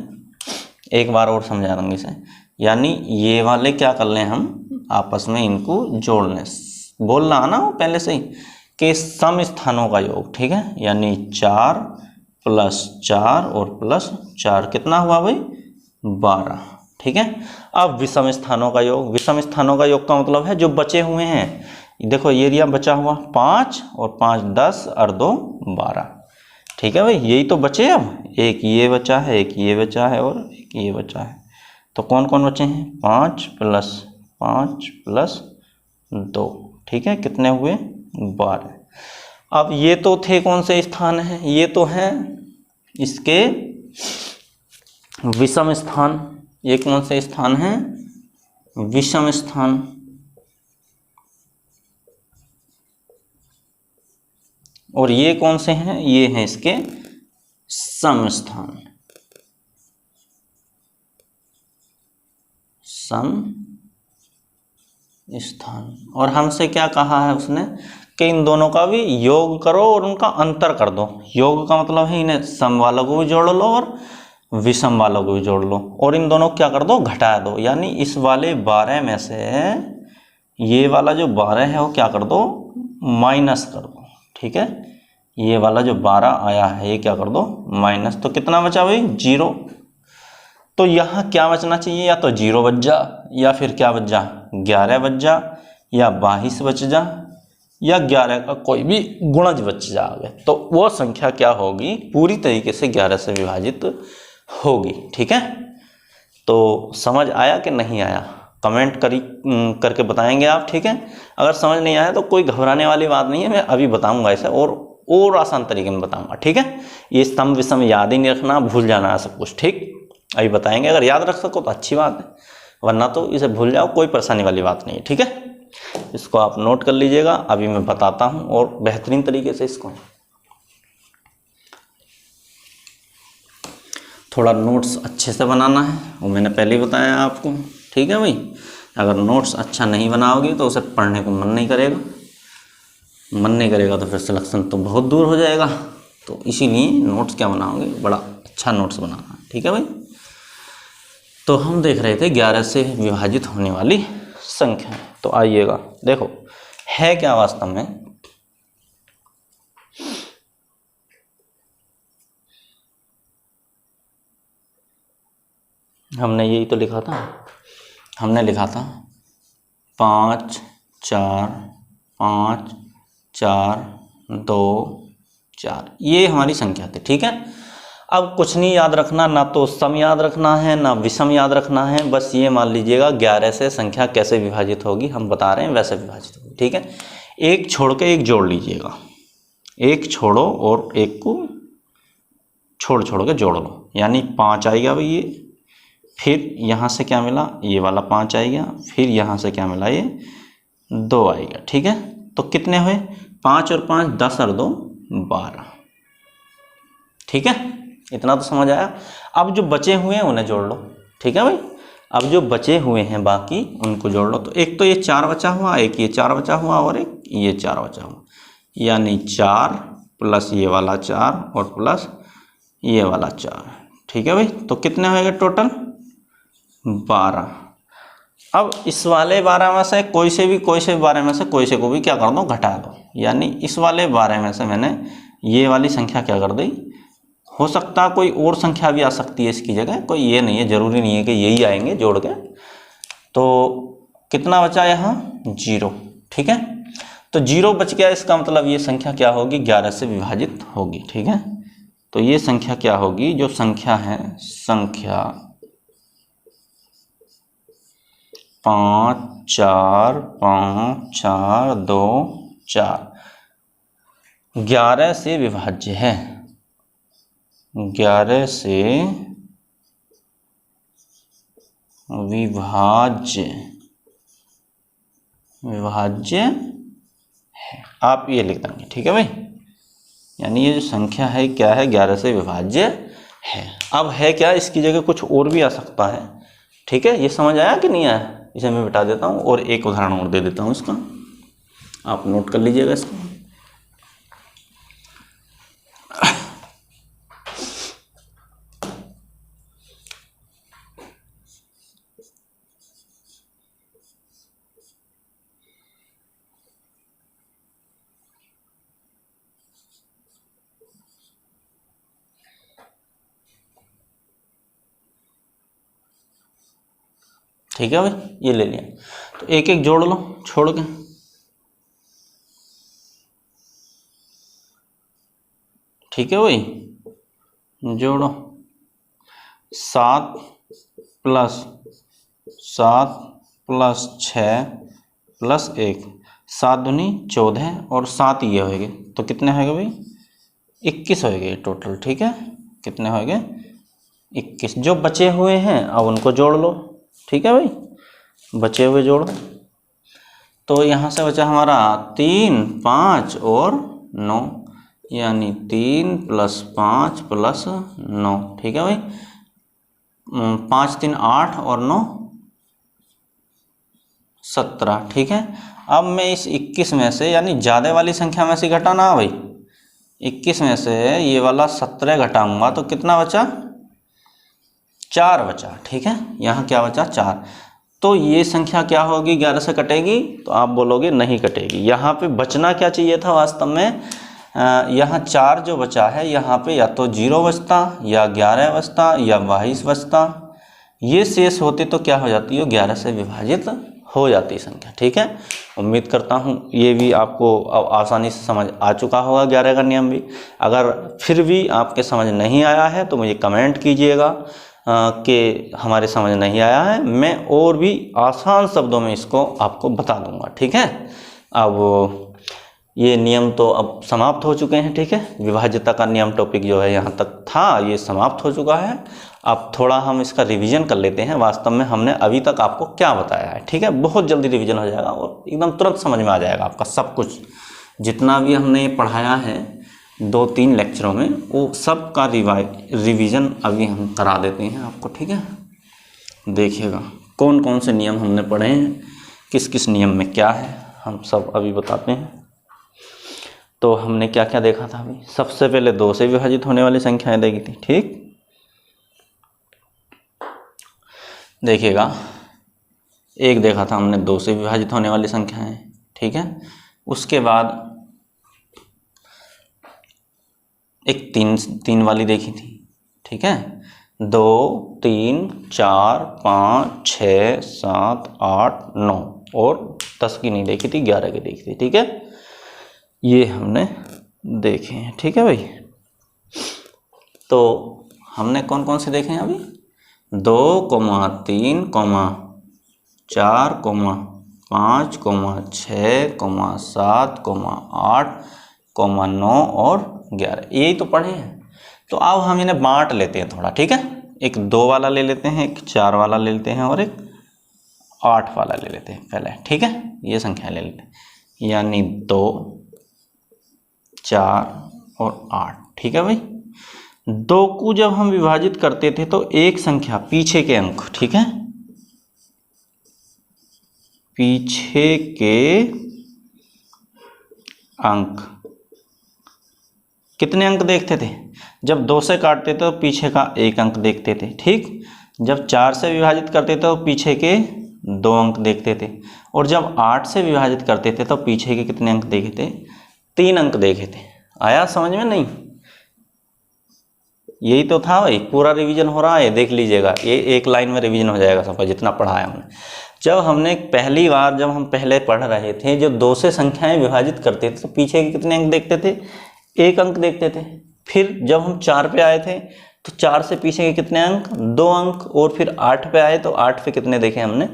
एक बार और समझा दूंगी इसे, यानी ये वाले क्या कर लें हम आपस में इनको जोड़ लें, बोलना आना हो पहले से ही कि सम स्थानों का योग। ठीक है, यानी 4 + 4 और +4 कितना हुआ भाई, 12। ठीक है, अब विषम स्थानों का योग, विषम स्थानों का योग का मतलब है जो बचे हुए हैं, देखो ये एरिया बचा हुआ 5 और 5 10 और 2 12। ठीक है भाई, यही तो बचे, अब एक ये बचा है, एक ये बचा है और एक ये बचा है, तो कौन कौन बचे हैं, 5 + 5 + 2। ठीक है, कितने हुए, 12। अब ये तो थे कौन से स्थान हैं, ये तो हैं इसके विषम स्थान, ये कौन से स्थान हैं, विषम स्थान। और ये कौन से हैं, ये हैं इसके सम स्थान, सम स्थान। और हमसे क्या कहा है उसने कि इन दोनों का भी योग करो और उनका अंतर कर दो। योग का मतलब है इन्हें सम वालों को भी जोड़ लो और विषम वालों को भी जोड़ लो, और इन दोनों को क्या कर दो, घटा दो। यानी इस वाले 12 में से ये वाला जो 12 है वो क्या कर दो, माइनस कर दो। ठीक है, ये वाला जो 12 आया है ये क्या कर दो, माइनस, तो कितना बचा भाई, 0। तो यहाँ क्या बचना चाहिए, या तो 0 बच जा, या फिर क्या बच जा 11 बच जा, या 22 बच जा, या 11 का कोई भी गुणज बच जाएगा। तो वो संख्या क्या होगी, पूरी तरीके से 11 से विभाजित होगी। ठीक है, तो समझ आया कि नहीं आया, कमेंट करके बताएंगे आप। ठीक है, अगर समझ नहीं आया तो कोई घबराने वाली बात नहीं है, मैं अभी बताऊंगा इसे और आसान तरीके में बताऊंगा। ठीक है, ये स्तंभ विषम याद ही नहीं रखना, भूल जाना है सब कुछ। ठीक, अभी बताएंगे, अगर याद रख सको तो अच्छी बात है, वरना तो इसे भूल जाओ, कोई परेशानी वाली बात नहीं है। ठीक है, इसको आप नोट कर लीजिएगा, अभी मैं बताता हूं और बेहतरीन तरीके से इसको थोड़ा नोट्स अच्छे से बनाना है, वो मैंने पहले ही बताया आपको। ठीक है भाई, अगर नोट्स अच्छा नहीं बनाओगे तो उसे पढ़ने को मन नहीं करेगा, मन नहीं करेगा तो फिर सिलेक्शन तो बहुत दूर हो जाएगा। तो इसीलिए नोट्स क्या बनाओगे, बड़ा अच्छा नोट्स बनाना। ठीक है भाई, तो हम देख रहे थे 11 से विभाजित होने वाली संख्या। तो आइएगा, देखो है क्या वास्तव में, हमने यही तो लिखा था, हमने लिखा था 5 4 5 4 2 4, ये हमारी संख्या थी। ठीक है, अब कुछ नहीं याद रखना, ना तो सम याद रखना है ना विषम याद रखना है, बस ये मान लीजिएगा 11 से संख्या कैसे विभाजित होगी, हम बता रहे हैं वैसे विभाजित होगी। ठीक है, एक छोड़ के एक जोड़ लीजिएगा, एक छोड़ो और एक को छोड़ के जोड़ लो, यानी 5 आएगा भाई ये, फिर यहाँ से क्या मिला, ये वाला 5 आएगा, फिर यहाँ से क्या मिला, ये 2 आएगा। ठीक है, तो कितने हुए, 5 और 5 10 और 2 12। ठीक है, इतना तो समझ आया। अब जो बचे हुए हैं उन्हें जोड़ लो। ठीक है भाई, अब जो बचे हुए हैं बाकी उनको जोड़ लो। तो एक तो ये 4 बचा हुआ, एक ये 4 बचा हुआ और एक ये 4 बचा हुआ, यानी 4 प्लस ये वाला 4 और प्लस ये वाला 4। ठीक है भाई, तो कितने होंगे टोटल 12। अब इस वाले 12 में से कोई से भी 12 में से कोई से को भी क्या कर दो, घटा दो, यानी इस वाले 12 में से मैंने ये वाली संख्या क्या कर दी, हो सकता कोई और संख्या भी आ सकती है इसकी जगह, कोई ये नहीं है, जरूरी नहीं है कि यही आएंगे जोड़ के। तो कितना बचा यहाँ 0। ठीक है, तो 0 बच गया, इसका मतलब ये संख्या क्या होगी, 11 से विभाजित होगी। ठीक है, तो ये संख्या क्या होगी, जो संख्या है, संख्या 5 4 5 4 2 4 11 से विभाज्य है, 11 से विभाज्य है, आप ये लिख देंगे। ठीक है भाई, यानी ये जो संख्या है क्या है, 11 से विभाज्य है। अब है क्या, इसकी जगह कुछ और भी आ सकता है। ठीक है, ये समझ आया कि नहीं आया, इसे मैं बिठा देता हूँ और एक उदाहरण और दे देता हूँ इसका, आप नोट कर लीजिएगा इसको। ठीक है भाई, ये ले लिया, तो एक एक जोड़ लो छोड़ के। ठीक है भाई, जोड़ो 7 प्लस 7 प्लस 6 प्लस 1, 7 दूनी 14 और 7 ये होएंगे, तो कितने होएंगे भाई 21 होएंगे टोटल। ठीक है, कितने होएंगे 21। जो बचे हुए हैं अब उनको जोड़ लो। ठीक है भाई, बचे हुए जोड़, तो यहाँ से बचा हमारा 3 5 और 9, यानी 3 प्लस 5 प्लस 9। ठीक है भाई, 5 3 8 और 9 17। ठीक है, अब मैं इस 21 में से, यानी ज़्यादा वाली संख्या में से घटाना भाई, 21 में से ये वाला 17 घटाऊंगा तो कितना बचा, 4 बचा। ठीक है, यहाँ क्या बचा 4, तो ये संख्या क्या होगी, 11 से कटेगी, तो आप बोलोगे नहीं कटेगी। यहाँ पे बचना क्या चाहिए था वास्तव में, यहाँ 4 जो बचा है यहाँ पे या तो 0 बचता या 11 बचता या 22 बचता, ये शेष होते तो क्या हो जाती है, 11 से विभाजित हो जाती संख्या। ठीक है, उम्मीद करता हूँ ये भी आपको अब आसानी से समझ आ चुका होगा 11 का नियम भी। अगर फिर भी आपके समझ नहीं आया है तो मुझे कमेंट कीजिएगा कि हमारे समझ नहीं आया है, मैं और भी आसान शब्दों में इसको आपको बता दूंगा। ठीक है, अब ये नियम तो अब समाप्त हो चुके हैं। ठीक है, विभाज्यता का नियम टॉपिक जो है यहाँ तक था ये समाप्त हो चुका है। अब थोड़ा हम इसका रिवीजन कर लेते हैं, वास्तव में हमने अभी तक आपको क्या बताया है। ठीक है, बहुत जल्दी रिवीजन हो जाएगा और एकदम तुरंत समझ में आ जाएगा आपका सब कुछ, जितना भी हमने पढ़ाया है 2-3 लेक्चरों में, वो सब का रिवीजन अभी हम करा देते हैं आपको। ठीक है, देखिएगा कौन कौन से नियम हमने पढ़े हैं, किस किस नियम में क्या है, हम सब अभी बताते हैं। तो हमने क्या क्या देखा था अभी, सबसे पहले 2 से विभाजित होने वाली संख्याएं देखी थी। ठीक, देखिएगा एक देखा था हमने 2 से विभाजित होने वाली संख्याएं। ठीक है, उसके बाद एक 3 वाली देखी थी। ठीक है, 2, 3, 4, 5, 6, 7, 8, 9 और 10 की नहीं देखी थी, 11 की देखी थी। ठीक है, ये हमने देखे हैं। ठीक है भाई, तो हमने कौन कौन से देखे हैं अभी, 2, 3, 4, 5, 6, 7, 8, 9 और 11, यही तो पढ़े हैं। तो अब हम इन्हें बांट लेते हैं थोड़ा। ठीक है, एक 2 वाला ले लेते हैं, एक 4 वाला ले लेते हैं और एक 8 वाला ले लेते हैं पहले। ठीक है, ये संख्या ले लेते हैं, यानी 2, 4 और 8। ठीक है भाई, 2 को जब हम विभाजित करते थे तो एक संख्या पीछे के अंक, ठीक है, पीछे के अंक कितने अंक देखते थे, जब 2 से काटते थे तो पीछे का 1 अंक देखते थे। ठीक, जब 4 से विभाजित करते थे तो पीछे के 2 अंक देखते थे, और जब 8 से विभाजित करते थे तो पीछे के कितने अंक देखे थे, 3 अंक देखे थे। आया समझ में? नहीं, यही तो था भाई, पूरा रिवीजन हो रहा है, देख लीजिएगा, ये एक लाइन में रिवीजन हो जाएगा सबका जितना पढ़ा है हमने। जब हमने पहली बार, जब हम पहले पढ़ रहे थे, जब 2 से संख्याएं विभाजित करते थे तो पीछे के कितने अंक देखते थे, 1 अंक देखते थे। फिर जब हम 4 पे आए थे तो 4 से पीछे के कितने अंक, 2 अंक, और फिर 8 पे आए तो 8 पे कितने देखे हमने,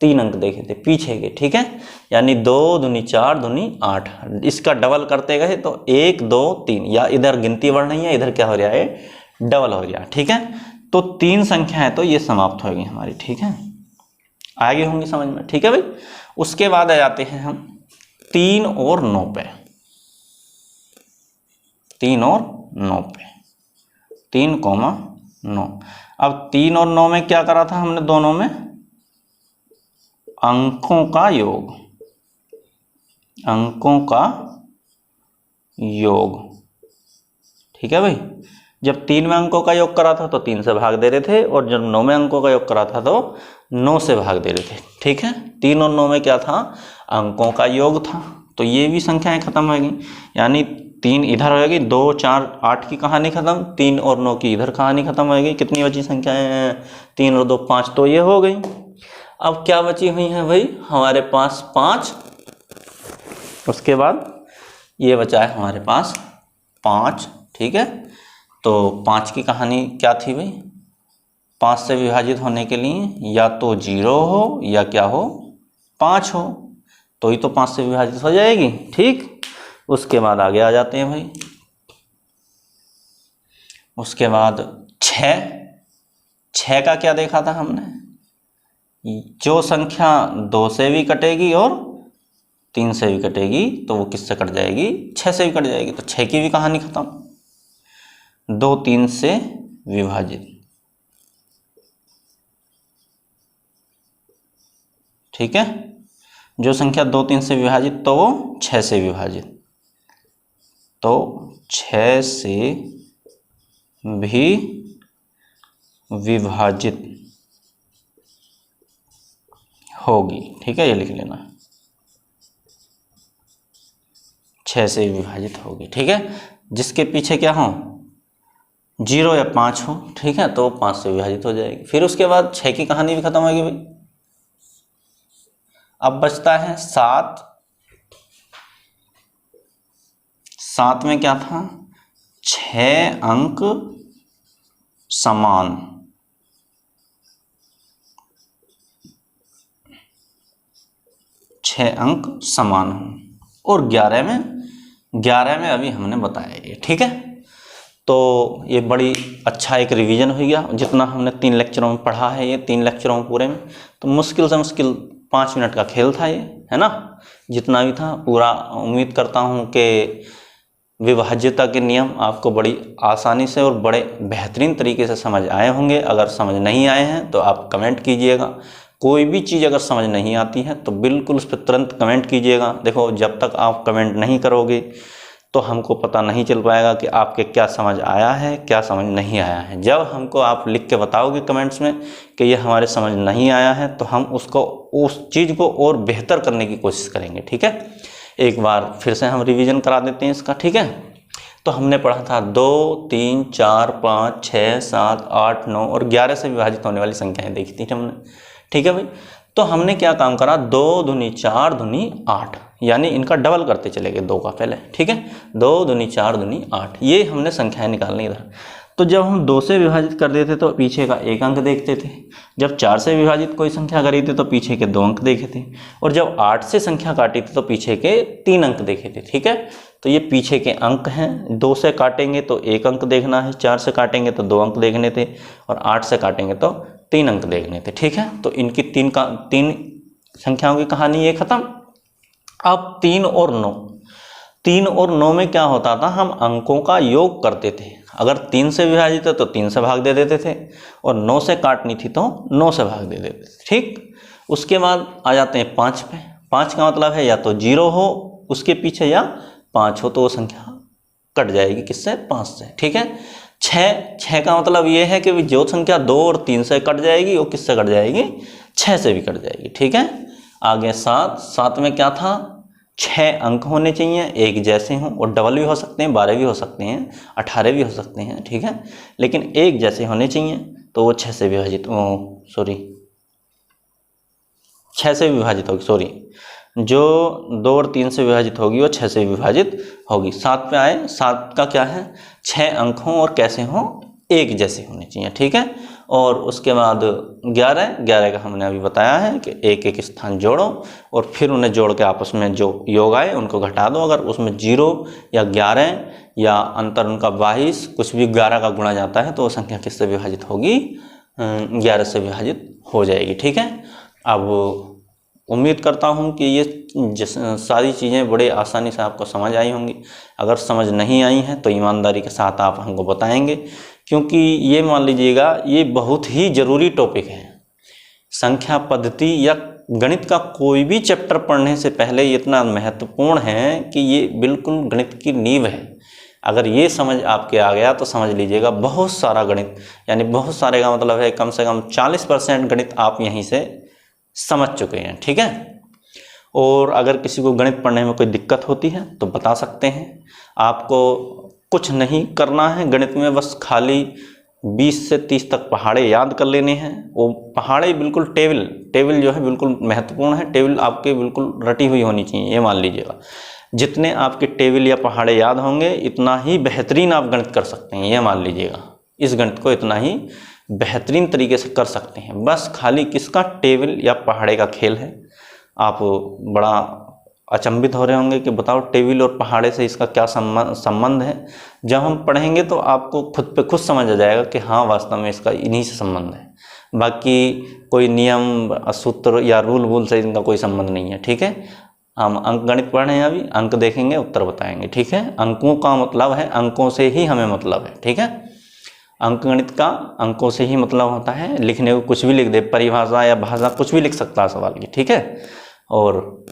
3 अंक देखे थे पीछे के। ठीक है, यानी 2 दूनी 4 दूनी 8, इसका डबल करते गए तो 1 2 3, या इधर गिनती बढ़ रही है, इधर क्या हो रहा है, डबल हो गया। ठीक है, तो 3 संख्या है तो ये समाप्त होगी हमारी। ठीक है, आगे होंगी समझ में। ठीक है भाई, उसके बाद आ जाते हैं हम 3 और 9 पे, 3 और 9 पे, 3, 9। अब 3 और 9 में क्या करा था हमने, दोनों में अंकों का योग, अंकों का योग। ठीक है भाई, जब 3 में अंकों का योग करा था तो 3 से भाग दे रहे थे, और जब 9 में अंकों का योग करा था तो 9 से भाग दे रहे थे। ठीक है, 3 और 9 में क्या था, अंकों का योग था, तो ये भी संख्याएं खत्म हो गई, यानी 3 इधर हो गई, 2, 4, 8 की कहानी खत्म, 3 और 9 की इधर कहानी खत्म हो गई। कितनी बची संख्याएं, 3 और 2 5, तो ये हो गई। अब क्या बची हुई है भाई हमारे पास 5, उसके बाद ये बचा है हमारे पास 5। ठीक है, तो 5 की कहानी क्या थी भाई, 5 से विभाजित होने के लिए या तो 0 हो या क्या हो, 5 हो, तो ही तो 5 से विभाजित हो जाएगी। ठीक, उसके बाद आगे आ जाते हैं भाई, उसके बाद 6 का क्या देखा था हमने, जो संख्या 2 से भी कटेगी और 3 से भी कटेगी तो वो किससे कट जाएगी, 6 से भी कट जाएगी, तो 6 की भी कहानी खत्म, 2 3 से विभाजित। ठीक है, जो संख्या 2 3 से विभाजित तो वो 6 से विभाजित, तो 6 से भी विभाजित होगी। ठीक है, ये लिख लेना, 6 से विभाजित होगी। ठीक है, जिसके पीछे क्या हो, 0 या 5 हो, ठीक है, तो 5 से विभाजित हो जाएगी। फिर उसके बाद 6 की कहानी भी खत्म होगी भाई। अब बचता है 7। 7 में क्या था, 6 अंक समान, 6 अंक समान हो। और 11 में अभी हमने बताया ये, ठीक है। तो ये बड़ी अच्छा एक रिवीजन हो गया, जितना हमने 3 लेक्चरों में पढ़ा है, ये 3 लेक्चरों में पूरे में। तो मुश्किल से मुश्किल 5 मिनट का खेल था ये, है ना, जितना भी था पूरा। उम्मीद करता हूँ कि विभाज्यता के नियम आपको बड़ी आसानी से और बड़े बेहतरीन तरीके से समझ आए होंगे। अगर समझ नहीं आए हैं तो आप कमेंट कीजिएगा। कोई भी चीज़ अगर समझ नहीं आती है तो बिल्कुल उस पर तुरंत कमेंट कीजिएगा। देखो, जब तक आप कमेंट नहीं करोगे तो हमको पता नहीं चल पाएगा कि आपके क्या समझ आया है, क्या समझ नहीं आया है। जब हमको आप लिख के बताओगे कमेंट्स में कि ये हमारे समझ नहीं आया है, तो हम उसको, उस चीज़ को और बेहतर करने की कोशिश करेंगे, ठीक है। एक बार फिर से हम रिवीजन करा देते हैं इसका, ठीक है। तो हमने पढ़ा था 2, 3, 4, 5, 6, 7, 8, 9 और 11 से विभाजित होने वाली संख्याएं देखी थी हमने, ठीक है भाई। तो हमने क्या काम करा, 2 दूनी 4 दूनी 8, यानी इनका डबल करते चले गए 2 का पहले, ठीक है। 2 दूनी 4 दूनी 8, ये हमने संख्याएं निकालनी इधर। तो जब हम 2 से विभाजित कर देते तो पीछे का 1 अंक देखते थे। जब 4 से विभाजित कोई संख्या करी थी तो पीछे के 2 अंक देखे थे। और जब 8 से संख्या काटी थी तो पीछे के 3 अंक देखे थे, ठीक है। तो ये पीछे के अंक हैं। 2 से काटेंगे तो 1 अंक देखना है, 4 से काटेंगे तो 2 अंक देखने थे, और 8 से काटेंगे तो 3 अंक देखने थे, ठीक है। तो इनकी 3 संख्याओं की कहानी ये खत्म। अब 3 और 9, 3 और 9 में क्या होता था, हम अंकों का योग करते थे। अगर 3 से विभाजित है तो 3 से भाग दे देते थे, और 9 से काटनी थी तो 9 से भाग दे देते थे, ठीक। उसके बाद आ जाते हैं 5 पे। 5 का मतलब है या तो 0 हो उसके पीछे या 5 हो, तो वो संख्या कट जाएगी किससे, 5 से, ठीक है। 6 का मतलब ये है कि जो संख्या 2 और 3 से कट जाएगी वो किससे कट जाएगी, 6 से भी कट जाएगी, ठीक है। आगे 7 में क्या था, 6 अंक होने चाहिए, एक जैसे हों, और डबल भी हो सकते हैं, 12 भी हो सकते हैं, 18 भी हो सकते हैं, ठीक है। लेकिन एक जैसे होने चाहिए, तो वो 6 से विभाजित, 6 से विभाजित होगी, सॉरी, जो 2 और 3 से विभाजित होगी वो 6 से विभाजित होगी। 7 पे आए, 7 का क्या है, 6 अंक हों और कैसे हों, एक जैसे होने चाहिए, ठीक है। और उसके बाद 11 का हमने अभी बताया है कि एक एक स्थान जोड़ो और फिर उन्हें जोड़ के आपस में जो योग आए उनको घटा दो। अगर उसमें 0 या 11 या अंतर उनका 22, कुछ भी 11 का गुणा जाता है तो वो संख्या किससे विभाजित होगी, 11 से विभाजित हो जाएगी, ठीक है। अब उम्मीद करता हूँ कि ये सारी चीज़ें बड़े आसानी से आपको समझ आई होंगी। अगर समझ नहीं आई हैं तो ईमानदारी के साथ आप हमको बताएंगे, क्योंकि ये मान लीजिएगा ये बहुत ही ज़रूरी टॉपिक है। संख्या पद्धति या गणित का कोई भी चैप्टर पढ़ने से पहले ये इतना महत्वपूर्ण है कि ये बिल्कुल गणित की नींव है। अगर ये समझ आपके आ गया तो समझ लीजिएगा बहुत सारा गणित, यानी बहुत सारे का मतलब है कम से कम 40% गणित आप यहीं से समझ चुके हैं, ठीक है। और अगर किसी को गणित पढ़ने में कोई दिक्कत होती है तो बता सकते हैं। आपको कुछ नहीं करना है गणित में, बस खाली 20 से 30 तक पहाड़े याद कर लेने हैं। वो पहाड़े बिल्कुल टेबल जो है बिल्कुल महत्वपूर्ण है। टेबल आपके बिल्कुल रटी हुई होनी चाहिए, ये मान लीजिएगा। जितने आपके टेबल या पहाड़े याद होंगे इतना ही बेहतरीन आप गणित कर सकते हैं, ये मान लीजिएगा। इस गणित को इतना ही बेहतरीन तरीके से कर सकते हैं। बस खाली किसका, टेबल या पहाड़े का खेल है। आप बड़ा अचंभित हो रहे होंगे कि बताओ टेबल और पहाड़े से इसका क्या संबंध है। जब हम पढ़ेंगे तो आपको खुद पे खुद समझ आ जाएगा कि हाँ वास्तव में इसका इन्हीं से संबंध है। बाकी कोई नियम सूत्र या रूल वूल से इनका कोई संबंध नहीं है, ठीक है। हम अंक गणित पढ़ रहे हैं, अभी अंक देखेंगे, उत्तर बताएंगे, ठीक है। अंकों का मतलब है, अंकों से ही हमें मतलब है, ठीक है। अंक गणित का अंकों से ही मतलब होता है। लिखने को कुछ भी लिख दे, परिभाषा या भाषा कुछ भी लिख सकता है सवाल की, ठीक है। और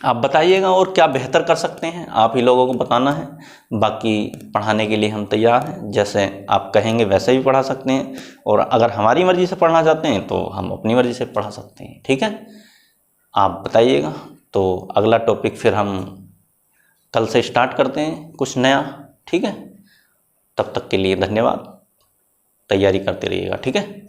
आप बताइएगा और क्या बेहतर कर सकते हैं, आप ही लोगों को बताना है। बाकी पढ़ाने के लिए हम तैयार हैं, जैसे आप कहेंगे वैसे भी पढ़ा सकते हैं। और अगर हमारी मर्ज़ी से पढ़ना चाहते हैं तो हम अपनी मर्ज़ी से पढ़ा सकते हैं, ठीक है। आप बताइएगा। तो अगला टॉपिक फिर हम कल से स्टार्ट करते हैं कुछ नया, ठीक है। तब तब तक के लिए धन्यवाद, तैयारी करते रहिएगा, ठीक है।